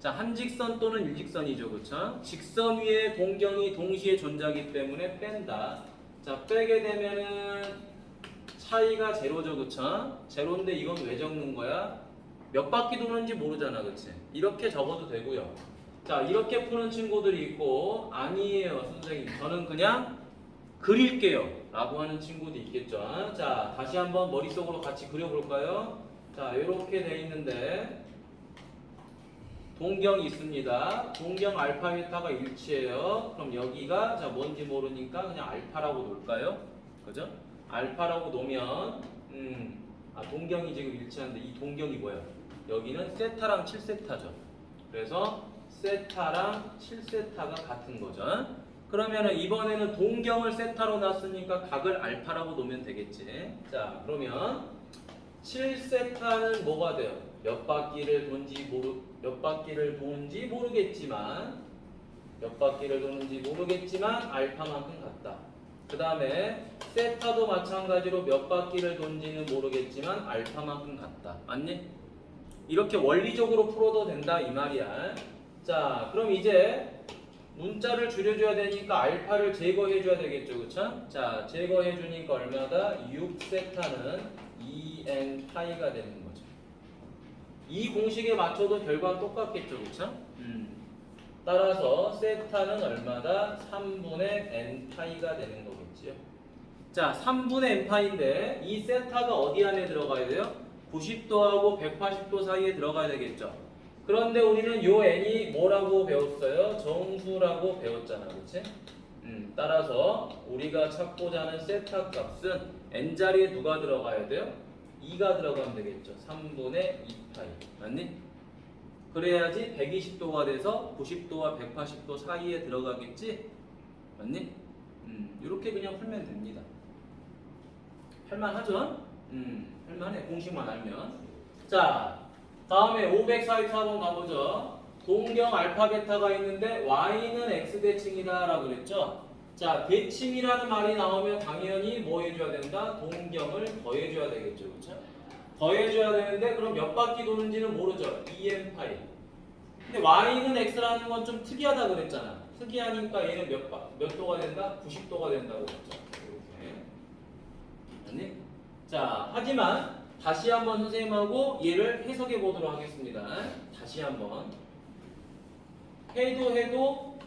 자, 한직선 또는 일직선이죠, 그렇죠? 직선 위에 동경이 동시에 존재하기 때문에 뺀다. 자, 빼게 되면은 파이가 제로죠, 그쵸? 제로인데 이건 왜 적는 거야? 몇 바퀴 도는지 모르잖아, 그치? 이렇게 적어도 되고요. 자, 이렇게 푸는 친구들이 있고, 아니에요, 선생님. 저는 그냥 그릴게요 라고 하는 친구도 있겠죠. 자, 다시 한번 머릿속으로 같이 그려볼까요? 자, 이렇게 돼 있는데 동경이 있습니다. 동경 알파 베타가 일치해요. 그럼 여기가 자 뭔지 모르니까 그냥 알파라고 놓을까요? 그죠? 알파라고 놓으면 동경이 지금 일치하는데 이 동경이 뭐야? 여기는 세타랑 7세타죠. 그래서 세타랑 7세타가 같은 거죠. 그러면은 이번에는 동경을 세타로 놨으니까 각을 알파라고 놓으면 되겠지. 자, 그러면 7세타는 뭐가 돼요? 몇 바퀴를 도는지 모르겠지만 알파만큼 같다. 그 다음에 세타도 마찬가지로 몇 바퀴를 돈지는 모르겠지만 알파만큼 같다. 맞니? 이렇게 원리적으로 풀어도 된다 이 말이야. 자, 그럼 이제 문자를 줄여줘야 되니까 알파를 제거해줘야 되겠죠, 그쵸? 자, 제거해주니까 얼마다? 6세타는 2n 파이가 되는 거죠. 이 공식에 맞춰도 결과는 똑같겠죠, 그쵸? 따라서 세타는 얼마다? 3분의 n 파이가 되는 거겠지요. 자, 3분의 n 파인데 이 세타가 어디 안에 들어가야 돼요? 90도하고 180도 사이에 들어가야 되겠죠. 그런데 우리는 요 n이 뭐라고 배웠어요? 정수라고 배웠잖아, 그렇지? 따라서 우리가 찾고자 하는 세타 값은 n 자리에 누가 들어가야 돼요? 2가 들어가면 되겠죠. 3분의 2파이. 맞니? 그래야지 120도가 돼서 90도와 180도 사이에 들어가겠지? 맞니? 이렇게 그냥 풀면 됩니다. 할만하죠? 할만해. 공식만 알면. 자, 다음에 544번 가보죠. 동경 알파 베타가 있는데 y는 x 대칭이다 라고 그랬죠? 자, 대칭이라는 말이 나오면 당연히 뭐 해줘야 된다? 동경을 더해줘야 되겠죠, 그렇죠? 더해줘야 되는데 그럼 몇 바퀴 도는지는 모르죠. 2n 파이. 근데 y는 x라는 건 좀 특이하다 그랬잖아. 특이하니까 얘는 몇 도가 된다? 90도가 된다고 그랬죠. 이렇게. 아니? 자, 하지만 다시 한번 선생님하고 얘를 해석해 보도록 하겠습니다. 다시 한번. 해도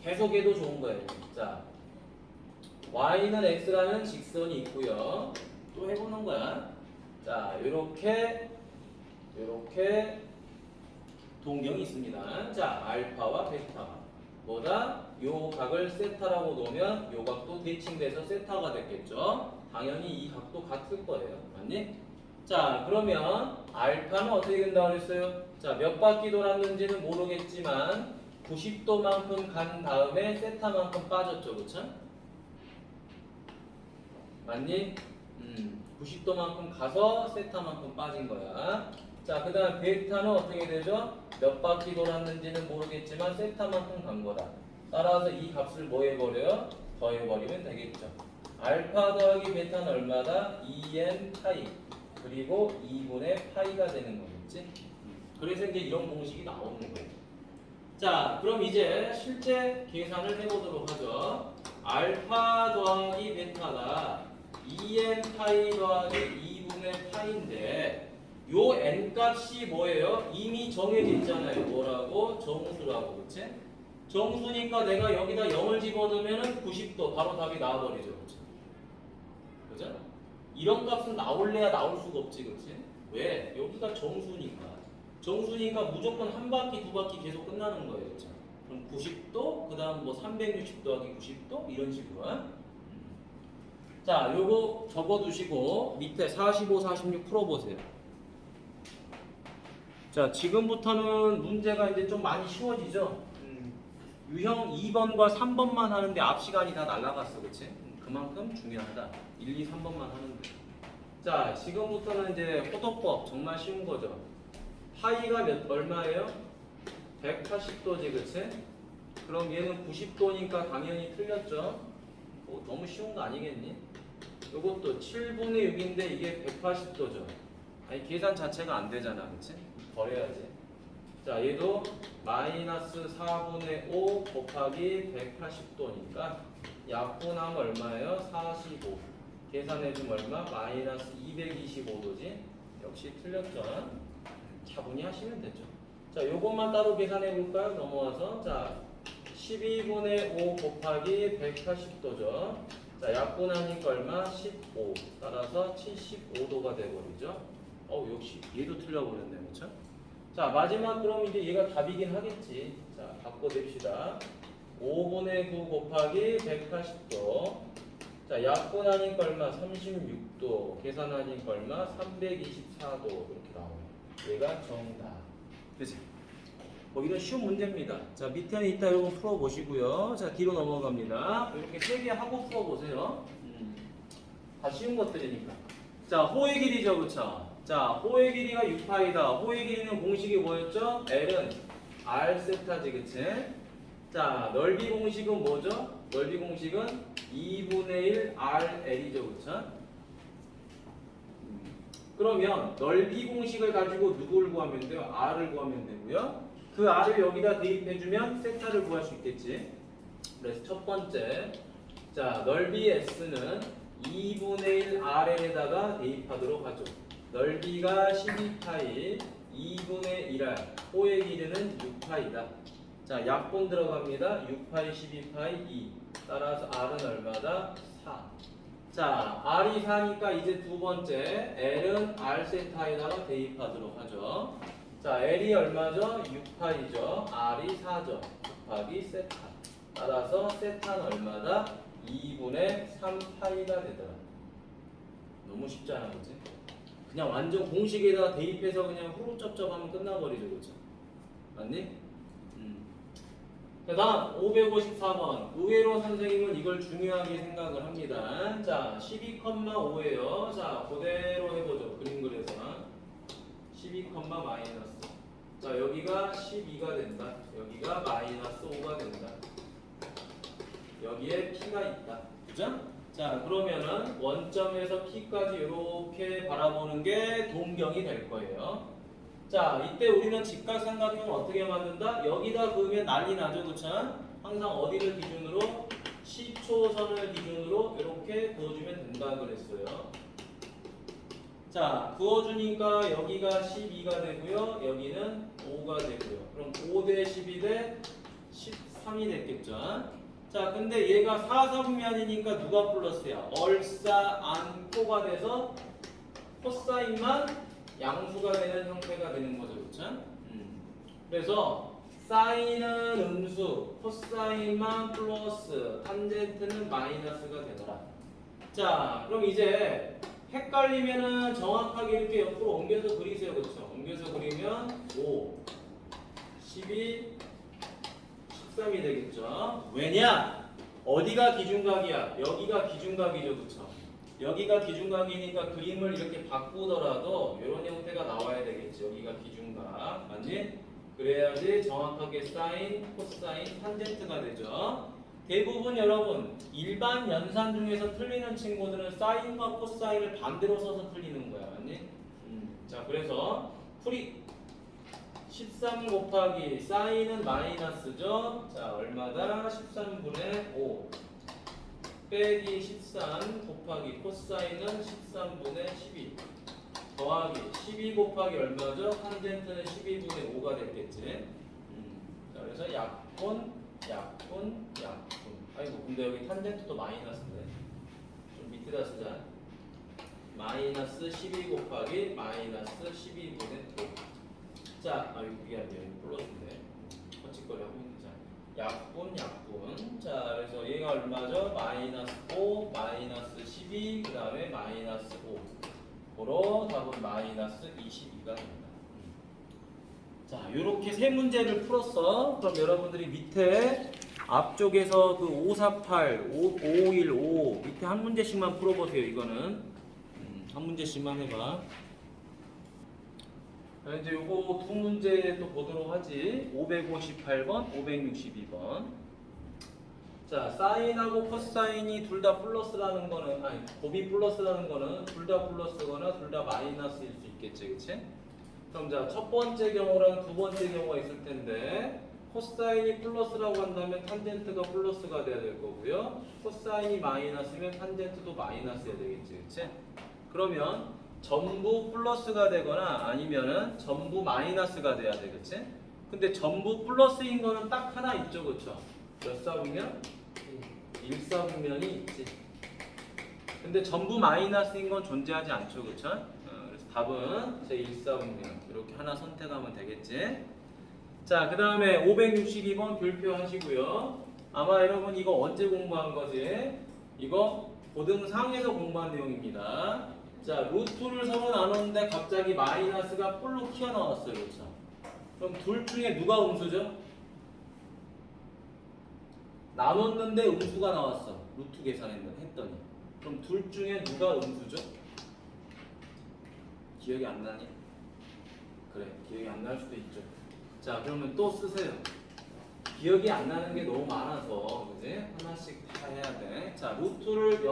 계속해도 좋은 거예요. 자, y는 x라는 직선이 있고요. 또 해보는 거야. 자, 요렇게 동경이 있습니다. 자, 알파와 베타. 뭐다? 요 각을 세타라고 놓으면 요 각도 대칭돼서 세타가 됐겠죠. 당연히 이 각도 같을 거예요. 맞니? 자, 그러면 알파는 어떻게 된다고 그랬어요? 자, 몇 바퀴 돌았는지는 모르겠지만 90도만큼 간 다음에 세타만큼 빠졌죠. 그쵸? 맞니? 90도만큼 가서 세타만큼 빠진 거야. 자, 그 다음 베타는 어떻게 되죠? 몇 바퀴 돌았는지는 모르겠지만 세타만큼 간 거다. 따라서 이 값을 뭐 해버려요? 더해버리면 되겠죠. 알파 더하기 베타는 얼마다? 2n 파이. 그리고 2분의 파이가 되는 거겠지? 그래서 이제 이런 공식이 나오는 거예요. 자, 그럼 이제 실제 계산을 해보도록 하죠. 알파 더하기 베타가 2n 파이 더하기 2분의 파인데 요 n 값이 뭐예요? 이미 정해져 있잖아요. 뭐라고? 정수라고. 그치? 정수니까 내가 여기다 0을 집어넣으면 90도 바로 답이 나와버리죠. 그치? 그죠? 이런 값은 나올래야 나올 수가 없지. 그치? 왜? 여기가 정수니까 무조건 한 바퀴 두 바퀴 계속 끝나는 거예요. 그쵸? 그럼 90도 그 다음 뭐 360도 하기 90도 이런 식으로. 자, 요거 적어두시고 밑에 45, 46 풀어보세요. 자, 지금부터는 문제가 이제 좀 많이 쉬워지죠? 유형 2번과 3번만 하는데 앞 시간이 다 날라갔어, 그치? 그만큼 중요하다. 1, 2, 3번만 하는데. 자, 지금부터는 이제 호도법 정말 쉬운 거죠. 파이가 얼마예요? 180도지, 그치? 그럼 얘는 90도니까 당연히 틀렸죠? 너무 쉬운 거 아니겠니? 이것도 7분의 6인데 이게 180도죠. 아니, 계산 자체가 안 되잖아, 그치? 버려야지. 자, 얘도 마이너스 4분의 5 곱하기 180도니까 약분하면 얼마예요? 45. 계산해주면 얼마? 마이너스 225도지. 역시 틀렸죠. 차분히 하시면 되죠. 자, 요것만 따로 계산해 볼까요? 넘어와서. 자, 12분의 5 곱하기 180도죠. 자, 약분하니까 얼마? 15. 따라서 75도가 돼버리죠. 역시 얘도 틀려버렸네, 그렇죠? 자, 마지막 그럼 이제 얘가 답이긴 하겠지. 자, 바꿔냅시다. 5분의 9 곱하기 180도. 자, 약분하니까 얼마? 36도. 계산하니까 얼마? 324도. 이렇게 나오네. 얘가 정답. 그치? 이런 쉬운 문제입니다. 자, 밑에는 이따 여러분 풀어보시고요. 자, 뒤로 넘어갑니다. 이렇게 3개 하고 풀어보세요. 다 쉬운 것들이니까. 자, 호의 길이죠, 그쵸? 자, 호의 길이가 6파이다. 호의 길이는 공식이 뭐였죠? L은 R 세타지, 그치? 자, 넓이 공식은 뭐죠? 넓이 공식은 2분의 1 RL이죠, 그쵸? 그러면 넓이 공식을 가지고 누구를 구하면 돼요? R을 구하면 되고요. 그 R을 여기다 대입해주면 세타를 구할 수 있겠지. 그래서 첫 번째, 자, 넓이 S는 2분의 1 RL에다가 대입하도록 하죠. 넓이가 12파이, 2분의 1R, 호의 길이는 6파이다. 자, 약분 들어갑니다. 6파이, 12파이, 2. 따라서 R은 얼마다? 4. 자, R이 4니까 이제 두 번째, L은 R 세타에다가 대입하도록 하죠. 자, L이 얼마죠? 6파이죠. R이 4죠. 곱하기 세타. 따라서 세타는 얼마다? 2분의 3파이가 되더라. 너무 쉽지 않아, 그치? 그냥 완전 공식에다가 대입해서 그냥 후루쩝쩝 하면 끝나버리죠, 그쵸? 맞니? 그 다음 554번. 의외로 선생님은 이걸 중요하게 생각을 합니다. 자, 12,5예요. 자, 그대로 해보죠. 그림 그려서 12, 마이너스. 자, 여기가 12가 된다. 여기가 마이너스 5가 된다. 여기에 P가 있다. 그죠? 자, 그러면은 원점에서 P까지 이렇게 바라보는 게 동경이 될 거예요. 자, 이때 우리는 직각삼각형을 어떻게 만든다? 여기다 그으면 난리 나죠, 그쵸? 항상 어디를 기준으로? 시초선을 기준으로 이렇게 그어주면 된다 그랬어요. 자, 그어주니까 여기가 12가 되고요, 여기는 5가 되고요. 그럼 5 대 12 대 13이 됐겠죠? 자, 근데 얘가 4,3면이니까 누가 플러스야? 얼싸 안코가 돼서 코사인만 양수가 되는 형태가 되는 거죠, 그렇죠? 그래서 사인은 음수, 코사인만 플러스, 탄젠트는 마이너스가 되더라. 자, 그럼 이제 헷갈리면은 정확하게 이렇게 옆으로 옮겨서 그리세요, 그렇죠? 옮겨서 그리면 5, 12, 13이 되겠죠? 왜냐? 어디가 기준각이야? 여기가 기준각이죠, 그렇죠? 여기가 기준각이니까 그림을 이렇게 바꾸더라도 이런 형태가 나와야 되겠지. 여기가 기준각, 맞니? 그래야지 정확하게 사인, 코사인, 탄젠트가 되죠. 대부분 여러분 일반 연산 중에서 틀리는 친구들은 사인과 코사인을 반대로 써서 틀리는 거야, 맞니? 자, 그래서 풀이 13 곱하기 사인은 마이너스죠. 자, 얼마다? 13분의 5 빼기 13 곱하기 코사인은 13분의 12 더하기 12 곱하기 얼마죠? 탄젠트는 12분의 5가 됐겠지. 자, 그래서 약분. 아이고, 근데 여기 탄젠트도 마이너스인데 좀 밑에다 쓰자. 마이너스 12 곱하기 마이너스 12분의 5. 자, 이게 안 돼요. 플러스인데 헛짓거리 하고 있는 자. 약분. 자, 그래서 얘가 얼마죠? 마이너스 5, 마이너스 12, 그 다음에 마이너스 5. 고로 답은 마이너스 22가 됩니다. 자, 요렇게 세 문제를 풀었어. 그럼 여러분들이 밑에 앞쪽에서 그 548, 515 밑에 한 문제씩만 풀어보세요. 이거는 한 문제씩만 해봐. 이제 요거 두 문제 또 보도록 하지. 558번, 562번. 자, 사인하고 코사인이 둘 다 플러스라는 거는, 아니, 곱이 플러스라는 거는 둘 다 플러스거나 둘 다 마이너스일 수 있겠지, 그치? 그럼 자, 첫 번째 경우랑 두 번째 경우가 있을 텐데, 코사인이 플러스라고 한다면 탄젠트가 플러스가 돼야 될 거고요. 코사인이 마이너스면 탄젠트도 마이너스여야 되겠지, 그치? 그러면 전부 플러스가 되거나 아니면은 전부 마이너스가 돼야 돼, 그치? 근데 전부 플러스인 거는 딱 하나 있죠, 그쵸? 몇 사분면? 1사분면이 있지. 근데 전부 마이너스인 건 존재하지 않죠, 그쵸? 그래서 답은 제 1사분면 이렇게 하나 선택하면 되겠지. 자, 그 다음에 562번 별표 하시고요. 아마 여러분 이거 언제 공부한 거지? 이거 고등상에서 공부한 내용입니다. 자, 루트를 서로 나눴는데 갑자기 마이너스가 폴로 튀어나왔어요, 그렇죠? 그럼 둘 중에 누가 음수죠? 나눴는데 음수가 나왔어. 루트 계산했더니. 그럼 둘 중에 누가 음수죠? 기억이 안 나니? 그래, 기억이 안 날 수도 있죠. 자, 그러면 또 쓰세요. 기억이 안 나는 게 너무 많아서, 그지? 하나씩 다 해야 돼. 자, 루트를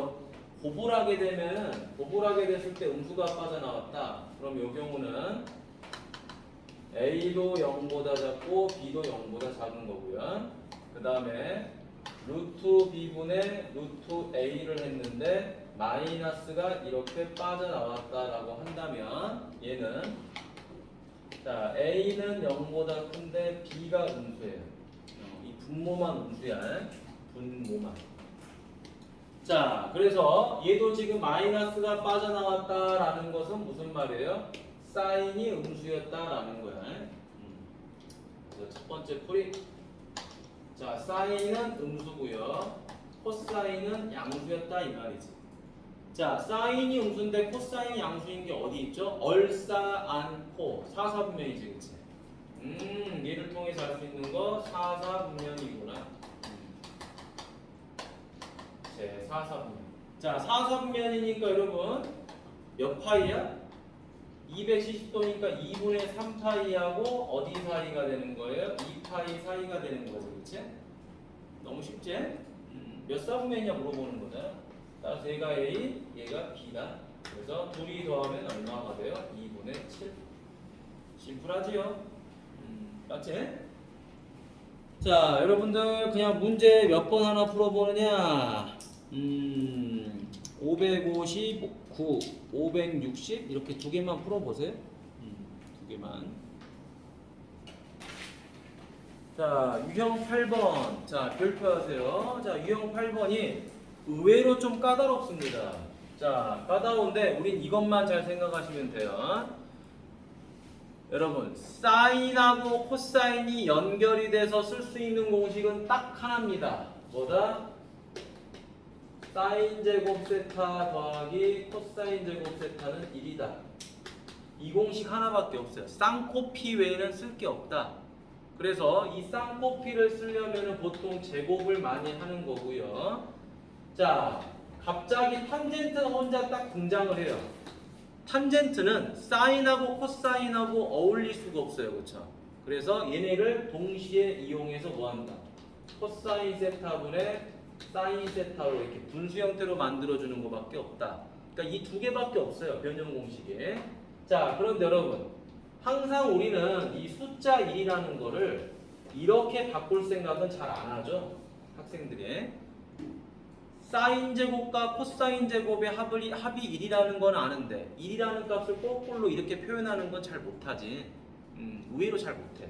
고불하게 됐을 때 음수가 빠져나왔다. 그럼 이 경우는 A도 0보다 작고 B도 0보다 작은 거고요. 그 다음에 루트 B분의 루트 A를 했는데 마이너스가 이렇게 빠져나왔다라고 한다면 얘는 자, A는 0보다 큰데 B가 음수예요. 이 분모만 음수야. 분모만. 자, 그래서 얘도 지금 마이너스가 빠져나왔다라는 것은 무슨 말이에요? 사인이 음수였다라는 거야. 그래서 첫 번째 풀이. 자, 사인은 음수고요. 코사인은 양수였다 이 말이지. 자, 사인이 음수인데 코사인이 양수인 게 어디 있죠? 얼싸안코 사사분면이지, 그치? 얘를 통해서 알 수 있는 거 사사분면이구나. 제 사사분면. 자, 사사분면이니까 여러분 몇 파이야? 270도니까 2분의 3파이하고 어디 사이가 되는 거예요? 2파이 사이가 되는 거죠, 그치? 너무 쉽지? 몇 사분면이냐 물어보는 거잖아. 따라서 얘가 A, 얘가 B다. 그래서 둘이 더하면 얼마가 돼요? 2분의 7. 심플하지요? 맞지? 자, 여러분들 그냥 문제 몇 번 하나 풀어보느냐? 559, 560 이렇게 두 개만 풀어보세요. 두 개만. 자, 유형 8번. 자, 별표하세요. 자, 유형 8번이 의외로 좀 까다롭습니다. 자, 까다로운데 우린 이것만 잘 생각하시면 돼요. 여러분, 사인하고 코사인이 연결이 돼서 쓸 수 있는 공식은 딱 하나입니다. 뭐다? 사인 제곱 세타 더하기 코사인 제곱 세타는 1이다. 이 공식 하나밖에 없어요. 쌍코피 외에는 쓸 게 없다. 그래서 이 쌍코피를 쓰려면 보통 제곱을 많이 하는 거고요. 자, 갑자기 탄젠트가 혼자 딱 등장을 해요. 탄젠트는 사인하고 코사인하고 어울릴 수가 없어요. 그렇죠? 그래서 얘네를 동시에 이용해서 뭐한다? 코사인 세타분의 사인 세타로 이렇게 분수 형태로 만들어주는 것밖에 없다. 그러니까 이 두 개밖에 없어요. 변형 공식에. 자, 그런데 여러분 항상 우리는 이 숫자 1이라는 거를 이렇게 바꿀 생각은 잘 안 하죠. 학생들이. 사인 제곱과 코사인 제곱의 합이 1이라는 건 아는데 1이라는 값을 거꾸로 이렇게 표현하는 건 잘 못하지. 의외로 잘 못해.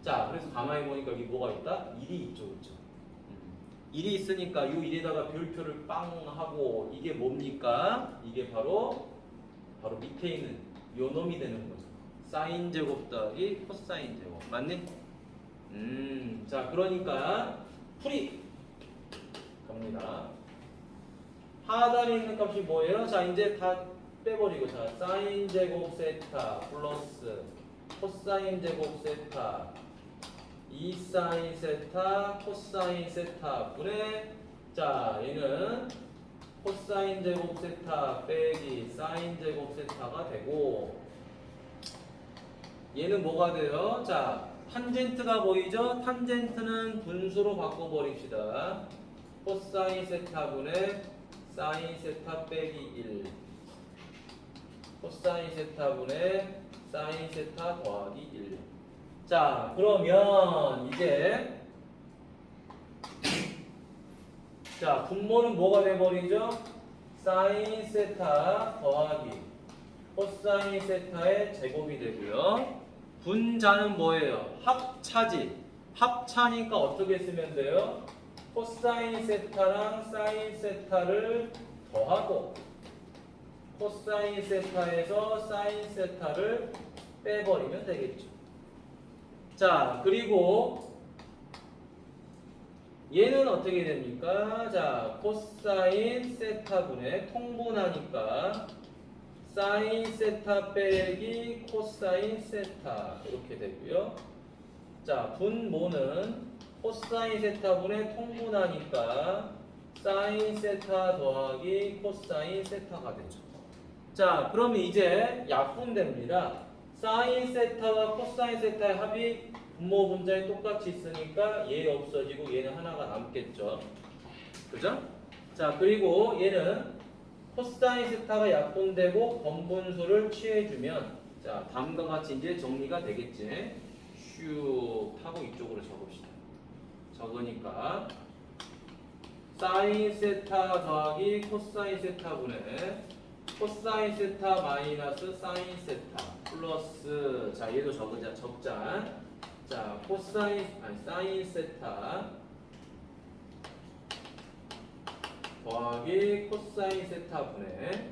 자, 그래서 가만히 보니까 여기 뭐가 있다? 1이 있죠, 그렇죠? 1이 있으니까 이 1에다가 별표를 빵 하고 이게 뭡니까? 이게 바로 밑에 있는 요 놈이 되는 거죠. 사인 제곱 더하기 코사인 제곱. 맞니? 자, 그러니까 풀이 갑니다. 하단에 있는 값이 뭐예요? 자, 이제 다 빼버리고, 자, 사인 제곱 세타 플러스 코사인 제곱 세타 2사인 세타 코사인 세타 분의, 자, 얘는 코사인 제곱 세타 빼기 사인 제곱 세타가 되고, 얘는 뭐가 돼요? 자, 탄젠트가 보이죠? 탄젠트는 분수로 바꿔버립시다. 코사인 세타분의 사인 세타 빼기 1 코사인 세타분의 사인 세타 더하기 1. 자, 그러면 이제 자, 분모는 뭐가 돼버리죠? 사인 세타 더하기 코사인 세타의 제곱이 되고요. 분자는 뭐예요? 합차지. 합차니까 어떻게 쓰면 돼요? 코사인 세타랑 사인 세타를 더하고 코사인 세타에서 사인 세타를 빼버리면 되겠죠. 자, 그리고 얘는 어떻게 됩니까? 자, 코사인 세타분의 통분하니까 사인 세타 빼기 코사인 세타 이렇게 되고요. 자, 분모는 코사인 세타분의 통분하니까 사인 세타 더하기 코사인 세타가 되죠. 자, 그러면 이제 약분됩니다. 사인 세타와 코사인 세타의 합이 분모 분자에 똑같이 있으니까 얘 없어지고 얘는 하나가 남겠죠. 그죠? 자, 그리고 얘는 코사인 세타가 약분되고 번분수를 취해주면 자, 다음과 같이 이제 정리가 되겠지. 슉 하고 이쪽으로 적읍시다. 적으니까 사인 세타 더하기 코사인 세타분의 코사인 세타 마이너스 사인 세타 플러스 자 얘도 적자. 자 사인 세타 더하기 코사인 세타분의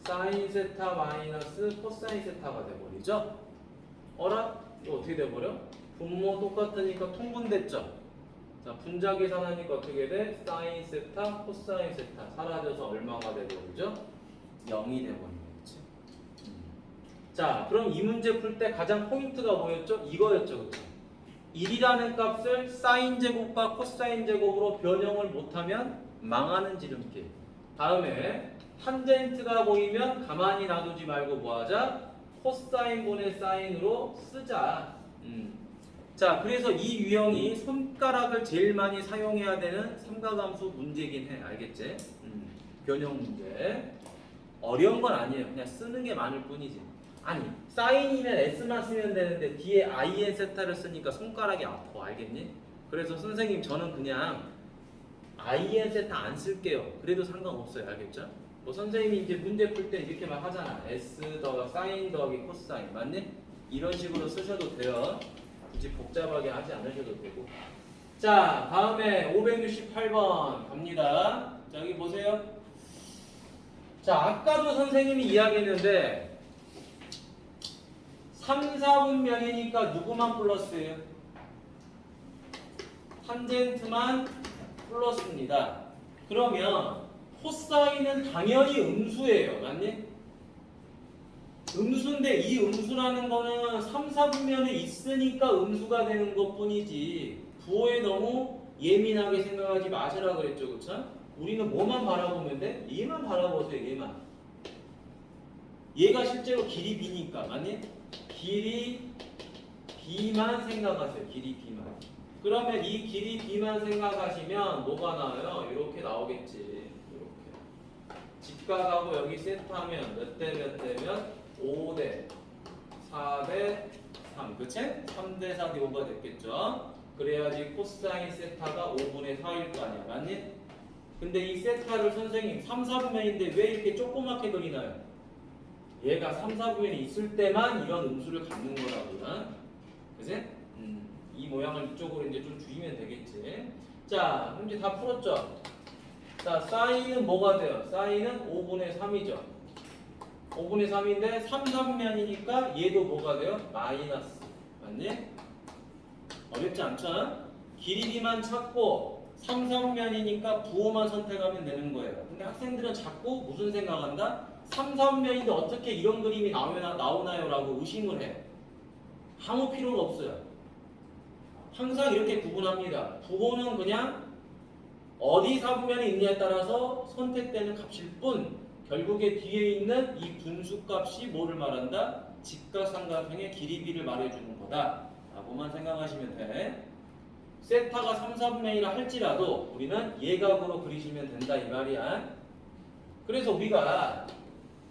사인 세타 마이너스 코사인 세타가 돼버리죠. 어라? 이거 어떻게 돼버려? 분모 똑같으니까 통분됐죠. 자, 분자 계산하니까 어떻게 돼? 사인 세타, 코사인 세타 사라져서 얼마가 되버리죠? 0이 되버리겠지. 자, 그럼 이 문제 풀 때 가장 포인트가 뭐였죠? 이거였죠, 그렇죠? 1이라는 값을 사인 제곱과 코사인 제곱으로 변형을 못하면 망하는 지름길. 다음에 탄젠트가 보이면 가만히 놔두지 말고 뭐하자? 코사인분의 사인으로 쓰자. 자, 그래서 이 유형이 손가락을 제일 많이 사용해야 되는 삼각함수 문제긴 해. 알겠지? 변형 문제. 어려운 건 아니에요. 그냥 쓰는 게 많을 뿐이지. 아니, 사인이면 S만 쓰면 되는데 뒤에 IN 세타를 쓰니까 손가락이 아파. 알겠니? 그래서 선생님 저는 그냥 IN 세타 안 쓸게요. 그래도 상관없어요. 알겠죠? 뭐 선생님이 이제 문제 풀 때 이렇게만 하잖아. S 더하기 사인 더하기 코사인. 맞니? 이런 식으로 쓰셔도 돼요. 굳이 복잡하게 하지 않으셔도 되고. 자, 다음에 568번 갑니다. 자, 여기 보세요. 자, 아까도 선생님이 이야기했는데 3, 4분면이니까 누구만 플러스예요? 탄젠트만 플러스입니다. 그러면 코사인은 당연히 음수예요. 맞니? 음수인데 이 음수라는 거는 3, 4분면에 있으니까 음수가 되는 것 뿐이지 부호에 너무 예민하게 생각하지 마시라 그랬죠. 그쵸? 우리는 뭐만 바라보면 돼? 얘만 바라보세요. 얘만. 얘가 실제로 길이 b니까. 맞니? 길이 b만 생각하세요. 길이 b만. 그러면 이 길이 b만 생각하시면 뭐가 나와요? 이렇게 나오겠지. 이렇게. 직각하고 여기 세트하면 몇 대 몇 대면 5대 4대 3. 그치? 3대 4대 5가 됐겠죠? 그래야지 코사인 세타가 5분의 4일 거 아니야. 맞니? 근데 이 세타를 선생님 3, 4분면인데 왜 이렇게 조그맣게 그리나요? 얘가 3, 4분면에 있을 때만 이런 음수를 갖는 거라고요. 그치? 이 모양을 이쪽으로 이제 좀 줄이면 되겠지. 자, 그럼 이제 다 풀었죠? 자, 사인은 뭐가 돼요? 사인은 5분의 3이죠. 5분의 3인데 3, 3면이니까 얘도 뭐가 돼요? 마이너스. 맞니? 어렵지 않죠? 길이만 찾고 3, 3면이니까 부호만 선택하면 되는 거예요. 근데 학생들은 자꾸 무슨 생각한다? 3, 3면인데 어떻게 이런 그림이 나오나요? 라고 의심을 해. 아무 필요가 없어요. 항상 이렇게 구분합니다. 부호는 그냥 어디 4분면이 있느냐에 따라서 선택되는 값일 뿐 결국에 뒤에 있는 이 분수값이 뭐를 말한다? 직각삼각형의 길이 b를 말해주는 거다 라고만 생각하시면 돼. 세타가 3, 4분면이라 할지라도 우리는 예각으로 그리시면 된다 이 말이야. 그래서 우리가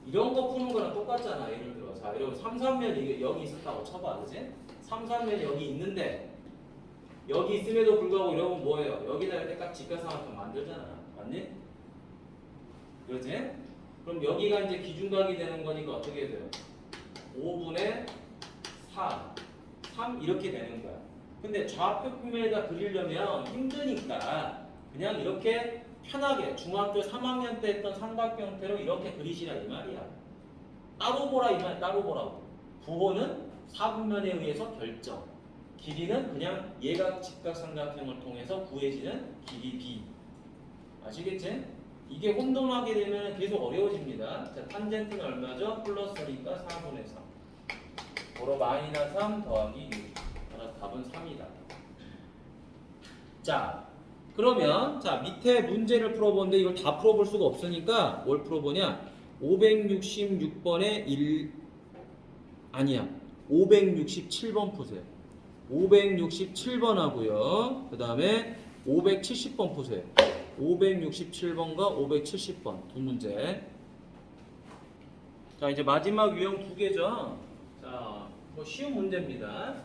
이런 거 푸는 거랑 똑같잖아. 예를 들어 자, 이러면 3, 3면 이게 0이 있었다고 쳐봐. 그치? 3, 3면이 여기 있는데 여기 있음에도 불구하고 이러면 뭐예요? 여기다 이렇게 딱 직각삼각형 만들잖아. 맞니? 그렇지? 그럼 여기가 이제 기준각이 되는 거니까 어떻게 돼요? 5분의 4, 3 이렇게 되는 거야. 근데 좌표표면에다 그리려면 힘드니까 그냥 이렇게 편하게 중학교 3학년 때 했던 삼각형 형태로 이렇게 그리시라 이 말이야. 따로 보라 이 말, 따로 보라고. 부호는 4분면에 의해서 결정. 길이는 그냥 얘가 직각삼각형을 통해서 구해지는 길이 B. 아시겠지? 이게 혼돈하게 되면 계속 어려워집니다. 자, 탄젠트는 얼마죠? 플러스니까 4분의 3. 바로 마이너스 3 더하기 6. 따라서 답은 3이다. 자, 그러면 자 밑에 문제를 풀어보는데 이걸 다 풀어볼 수가 없으니까 뭘 풀어보냐? 566번에 1 아니야. 567번 푸세요. 567번 하고요. 그 다음에 570번 푸세요. 567번과 570번 두 문제. 자, 이제 마지막 유형 두 개죠. 자, 뭐 쉬운 문제입니다.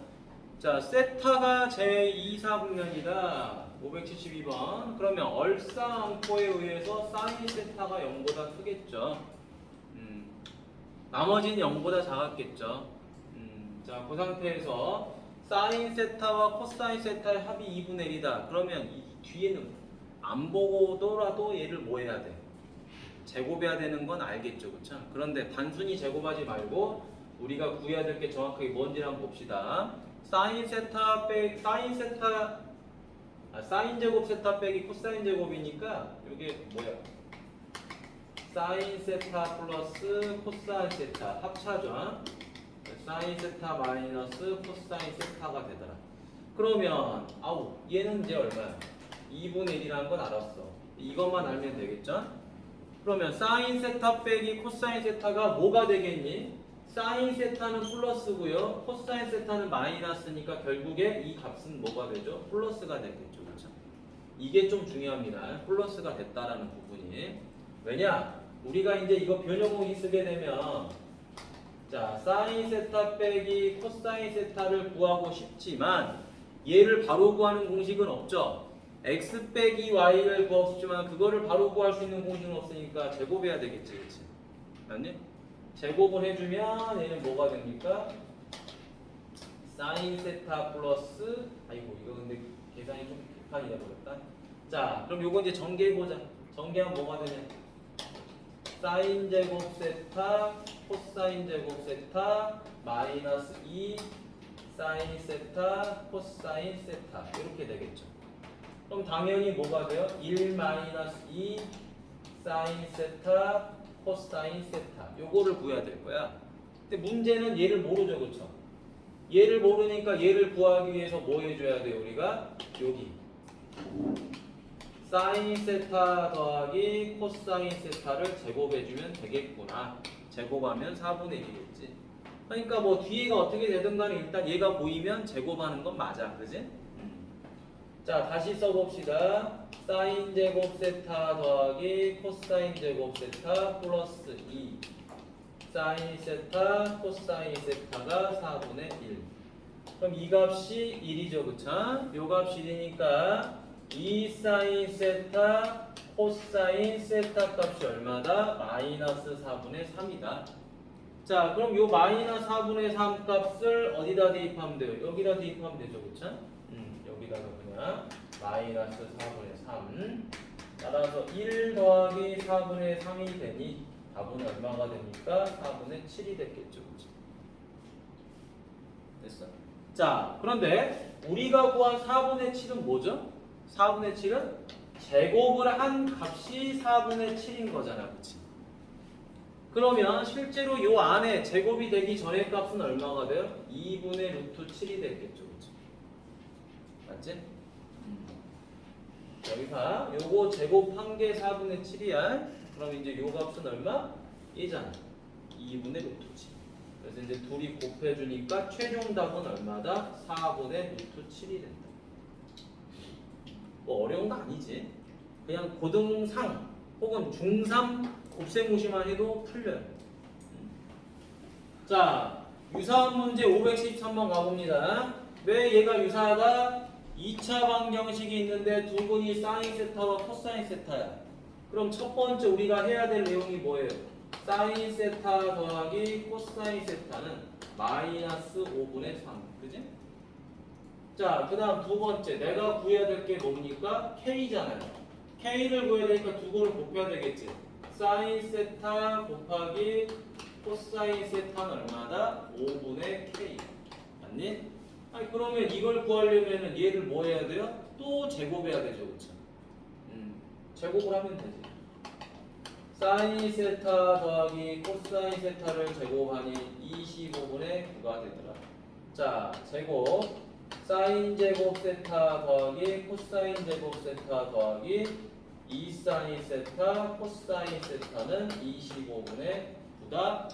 자, 세타가 제2사분면이다. 572번. 그러면 얼싸안고에 의해서 사인 세타가 0보다 크겠죠. 나머지는 0보다 작았겠죠. 자, 그 상태에서 사인 세타와 코사인 세타의 합이 2분의 1이다. 그러면 이 뒤에는 안 보고더라도 얘를 뭐 해야 돼? 제곱해야 되는 건 알겠죠, 그렇죠? 그런데 단순히 제곱하지 말고 우리가 구해야 될 게 정확하게 뭔지 한번 봅시다. 사인 제곱 세타 빼기 코사인 제곱이니까 이게 뭐야? 사인 세타 플러스 코사인 세타 합차죠. 사인 세타 마이너스 코사인 세타가 되더라. 그러면 얘는 이제 얼마야? 2분의 1이라는 건 알았어. 이것만 알면 되겠죠? 그러면 사인 세타 빼기 코사인 세타가 뭐가 되겠니? 사인 세타는 플러스고요. 코사인 세타는 마이너스니까 결국에 이 값은 뭐가 되죠? 플러스가 되겠죠. 그렇죠? 이게 좀 중요합니다. 플러스가 됐다라는 부분이. 왜냐? 우리가 이제 이거 변형공식 쓰게 되면 자, 사인 세타 빼기 코사인 세타를 구하고 싶지만 얘를 바로 구하는 공식은 없죠. x 빼기 y를 구하고 싶지만 그거를 바로 구할 수 있는 공식은 없으니까 제곱해야 되겠지. 그렇지? 맞니? 제곱을 해주면 얘는 뭐가 됩니까? 사인 세타 플러스 이거 근데 계산이 좀 급하게 돼버렸다. 자, 그럼 요거 이제 전개해보자. 전개하면 뭐가 되냐? 사인 제곱 세타 코사인 제곱 세타 마이너스 2 사인 세타 코사인 세타 이렇게 되겠죠. 그럼 당연히 뭐가 돼요? 1 마이너스 2 사인 세타 코사인 세타 요거를 구해야 될 거야. 근데 문제는 얘를 모르죠, 그렇죠? 얘를 모르니까 얘를 구하기 위해서 뭐 해줘야 돼요? 우리가 여기 사인 세타 더하기 코사인 세타를 제곱해주면 되겠구나. 제곱하면 4분의 1이겠지. 그러니까 뭐 뒤에가 어떻게 되든 간에 일단 얘가 보이면 제곱하는 건 맞아. 그지? 자, 다시 써봅시다. 사인 제곱 세타 더하기 코사인 제곱 세타 플러스 2 사인 세타 코사인 세타가 4분의 1. 그럼 이 값이 1이죠. 그쵸? 요 값이 1이니까 2 사인 세타 코사인 세타 값이 얼마다? 마이너스 4분의 3이다. 자, 그럼 요 마이너스 4분의 3 값을 어디다 대입하면 돼요? 여기다 대입하면 되죠. 그쵸? 여기다가 그냥 마이너스 4분의 3 따라서 1 더하기 4분의 3이 되니 답은 얼마가 됩니까? 4분의 7이 됐겠죠. 그쵸? 됐어. 자, 그런데 우리가 구한 4분의 7은 뭐죠? 4분의 7은 제곱을 한 값이 4분의 7인 거잖아. 그치? 그러면 실제로 요 안에 제곱이 되기 전의 값은 얼마가 돼요? 2분의 루트 7이 되겠죠. 그치? 맞지? 여기 봐. 요거 제곱한 게 4분의 7이야. 그럼 이제 요 값은 얼마? 1잖아. 2분의 루트 7. 그래서 이제 둘이 곱해주니까 최종 답은 얼마다? 4분의 루트 7이 된다. 뭐 어려운 거 아니지. 그냥 고등상 혹은 중3 곱셈무시만 해도 풀려요. 자, 유사한 문제 513번 가봅니다. 왜 얘가 유사하다? 2차 방정식이 있는데 두 분이 사인 세타와 코사인 세타야. 그럼 첫 번째 우리가 해야 될 내용이 뭐예요? 사인 세타 더하기 코사인 세타는 마이너스 5분의 3. 그지? 자, 그 다음 두 번째. 내가 구해야 될 게 뭡니까? K잖아요. K를 구해야 되니까 두 개를 곱해야 되겠지. 사인 세타 곱하기 코사인 세타는 얼마다? 5분의 K. 맞니? 아니, 그러면 이걸 구하려면 얘를 뭐 해야 돼요? 또 제곱해야 되죠. 그쵸? 제곱을 하면 되지. 사인 세타 더하기 코사인 세타를 제곱하니 25분의 9가 되더라. 자, 제곱. 사인 제곱 세타 더하기 코사인 제곱 세타 더하기 2 사인 세타 코사인 세타는 25분의 9다.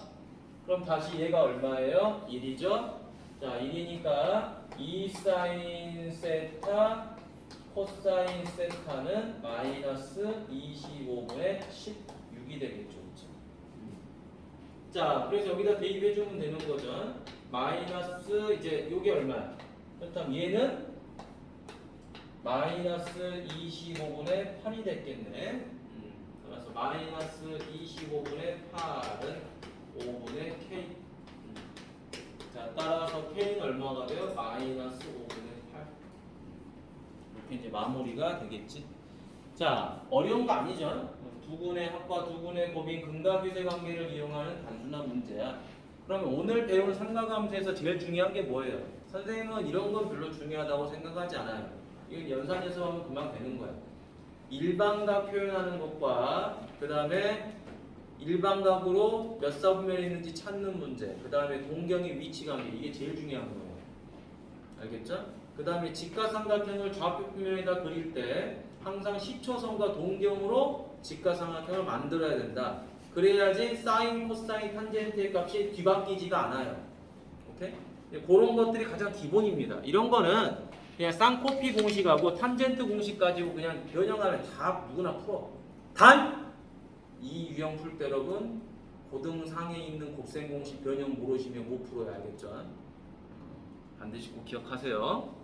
그럼 다시 얘가 얼마예요? 1이죠? 자, 1이니까 2 사인 세타 코사인 세타는 마이너스 25분의 16이 되겠죠. 그렇죠? 자, 그래서 여기다 대입해주면 되는 거죠. 마이너스 이제 요게 얼마야? 그렇다면 얘는 마이너스 25분의 8이 됐겠네. 그래서 마이너스 25분의 8은 5분의 K. 자, 따라서 K는 얼마가 돼요? 마이너스 5분의 8. 이렇게 이제 마무리가 되겠지. 자, 어려운 거 아니죠? 두근의 합과 두근의 곱인 근각유세 관계를 이용하는 단순한 문제야. 그러면 오늘 배운 삼각함수에서 제일 중요한 게 뭐예요? 선생님은 이런 건 별로 중요하다고 생각하지 않아요. 이건 연산해서 하면 금방 되는 거야. 일반각 표현하는 것과 그 다음에 일반각으로 몇 사분면이 있는지 찾는 문제, 그 다음에 동경의 위치 관계, 이게 제일 중요한 거예요. 알겠죠? 그 다음에 직각삼각형을 좌표 표면에다 그릴 때 항상 시초선과 동경으로 직각삼각형을 만들어야 된다. 그래야지 사인, 코사인, 탄젠트의 값이 뒤바뀌지가 않아요. 오케이? 그런 것들이 가장 기본입니다. 이런 거는 그냥 쌍코피 공식하고 탄젠트 공식 가지고 그냥 변형하면 다 누구나 풀어. 단! 이 유형 풀 때 여러분 고등상에 있는 곱셈 공식 변형 모르시면 못 풀어야 알겠죠? 반드시 꼭 기억하세요.